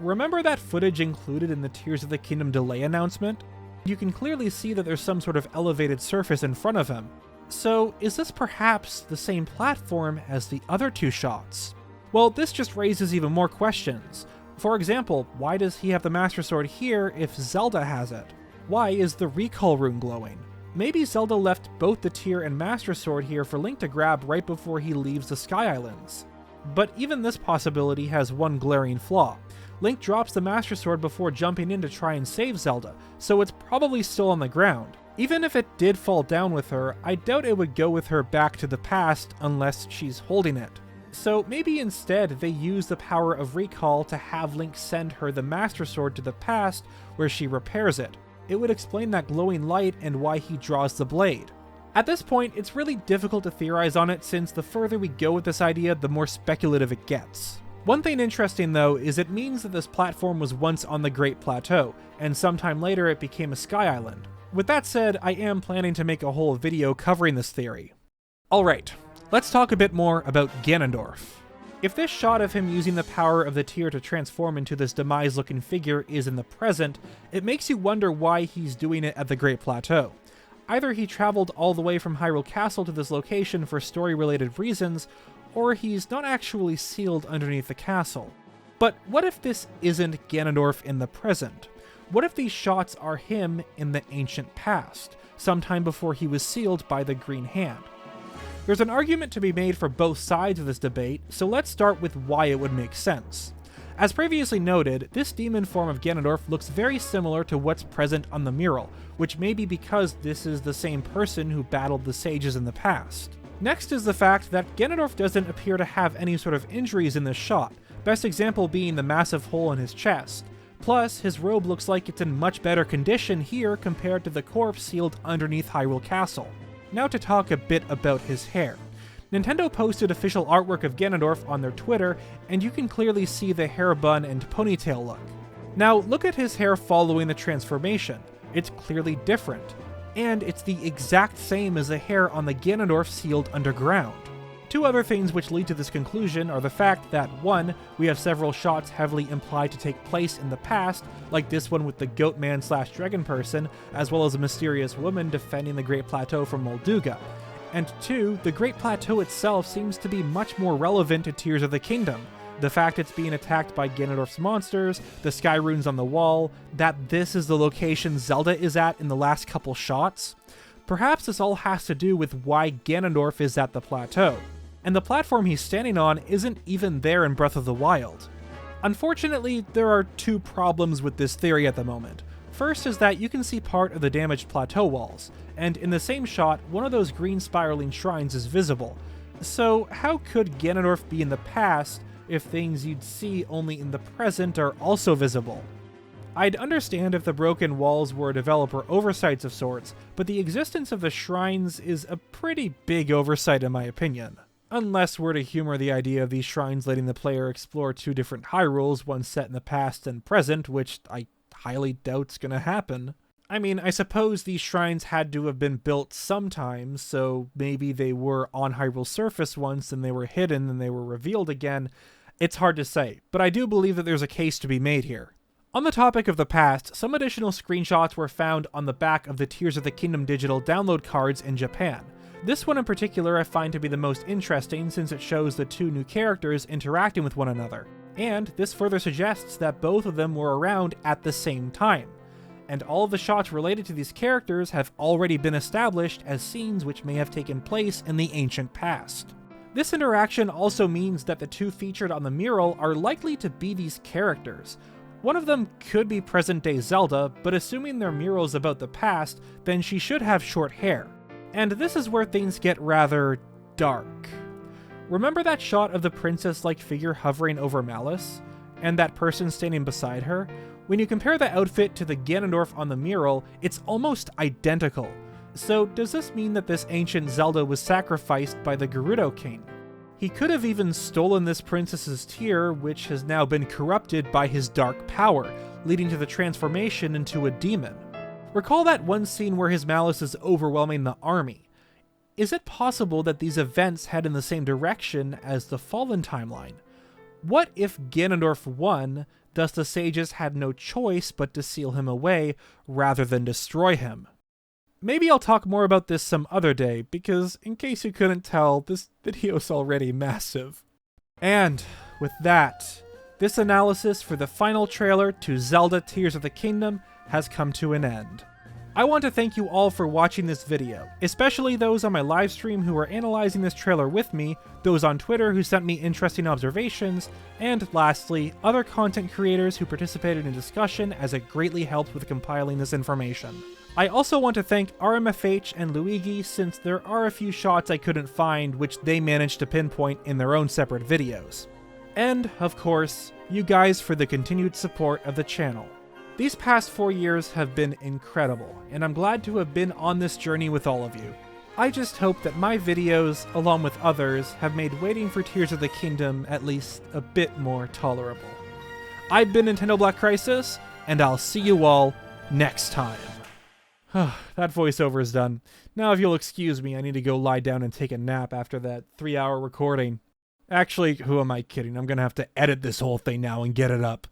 Remember that footage included in the Tears of the Kingdom delay announcement? You can clearly see that there's some sort of elevated surface in front of him. So is this perhaps the same platform as the other two shots? Well, this just raises even more questions. For example, why does he have the Master Sword here if Zelda has it? Why is the recall rune glowing? Maybe Zelda left both the Tear and Master Sword here for Link to grab right before he leaves the Sky Islands. But even this possibility has one glaring flaw. Link drops the Master Sword before jumping in to try and save Zelda, so it's probably still on the ground. Even if it did fall down with her, I doubt it would go with her back to the past unless she's holding it. So maybe instead they use the power of recall to have Link send her the Master Sword to the past where she repairs it. It would explain that glowing light and why he draws the blade. At this point, it's really difficult to theorize on it since the further we go with this idea, the more speculative it gets. One thing interesting though is it means that this platform was once on the Great Plateau, and sometime later it became a sky island. With that said, I am planning to make a whole video covering this theory. Alright, let's talk a bit more about Ganondorf. If this shot of him using the power of the tear to transform into this demise-looking figure is in the present, it makes you wonder why he's doing it at the Great Plateau. Either he traveled all the way from Hyrule Castle to this location for story-related reasons, or he's not actually sealed underneath the castle. But what if this isn't Ganondorf in the present? What if these shots are him in the ancient past, sometime before he was sealed by the Green Hand? There's an argument to be made for both sides of this debate, so let's start with why it would make sense. As previously noted, this demon form of Ganondorf looks very similar to what's present on the mural, which may be because this is the same person who battled the sages in the past. Next is the fact that Ganondorf doesn't appear to have any sort of injuries in this shot, best example being the massive hole in his chest. Plus, his robe looks like it's in much better condition here compared to the corpse sealed underneath Hyrule Castle. Now to talk a bit about his hair. Nintendo posted official artwork of Ganondorf on their Twitter, and you can clearly see the hair bun and ponytail look. Now look at his hair following the transformation. It's clearly different, and it's the exact same as the hair on the Ganondorf sealed underground. Two other things which lead to this conclusion are the fact that 1. We have several shots heavily implied to take place in the past, like this one with the Goatman/Dragon person, as well as a mysterious woman defending the Great Plateau from Molduga. And 2. The Great Plateau itself seems to be much more relevant to Tears of the Kingdom. The fact it's being attacked by Ganondorf's monsters, the sky runes on the wall, that this is the location Zelda is at in the last couple shots. Perhaps this all has to do with why Ganondorf is at the plateau. And the platform he's standing on isn't even there in Breath of the Wild. Unfortunately, there are two problems with this theory at the moment. First is that you can see part of the damaged plateau walls, and in the same shot, one of those green spiraling shrines is visible. So how could Ganondorf be in the past if things you'd see only in the present are also visible. I'd understand if the broken walls were developer oversights of sorts, but the existence of the shrines is a pretty big oversight in my opinion. Unless we're to humor the idea of these shrines letting the player explore two different Hyrules, one set in the past and present, which I highly doubt's gonna happen. I mean, I suppose these shrines had to have been built sometime, so maybe they were on Hyrule's surface once, and they were hidden, and they were revealed again. It's hard to say, but I do believe that there's a case to be made here. On the topic of the past, some additional screenshots were found on the back of the Tears of the Kingdom digital download cards in Japan. This one in particular I find to be the most interesting since it shows the two new characters interacting with one another, and this further suggests that both of them were around at the same time. And all of the shots related to these characters have already been established as scenes which may have taken place in the ancient past. This interaction also means that the two featured on the mural are likely to be these characters. One of them could be present-day Zelda, but assuming their mural's about the past, then she should have short hair. And this is where things get rather dark. Remember that shot of the princess-like figure hovering over Malice? And that person standing beside her? When you compare the outfit to the Ganondorf on the mural, it's almost identical. So does this mean that this ancient Zelda was sacrificed by the Gerudo King? He could have even stolen this princess's tear, which has now been corrupted by his dark power, leading to the transformation into a demon. Recall that one scene where his malice is overwhelming the army. Is it possible that these events head in the same direction as the Fallen timeline? What if Ganondorf won, thus the sages had no choice but to seal him away rather than destroy him? Maybe I'll talk more about this some other day, because in case you couldn't tell, this video's already massive. And with that, this analysis for the final trailer to Zelda Tears of the Kingdom has come to an end. I want to thank you all for watching this video, especially those on my livestream who are analyzing this trailer with me, those on Twitter who sent me interesting observations, and lastly, other content creators who participated in discussion as it greatly helped with compiling this information. I also want to thank RMFH and Luigi since there are a few shots I couldn't find which they managed to pinpoint in their own separate videos. And, of course, you guys for the continued support of the channel. These past 4 years have been incredible, and I'm glad to have been on this journey with all of you. I just hope that my videos, along with others, have made waiting for Tears of the Kingdom at least a bit more tolerable. I've been NintendoBlackCrisis, and I'll see you all next time. That voiceover is done. Now if you'll excuse me, I need to go lie down and take a nap after that 3-hour recording. Actually, who am I kidding? I'm gonna have to edit this whole thing now and get it up.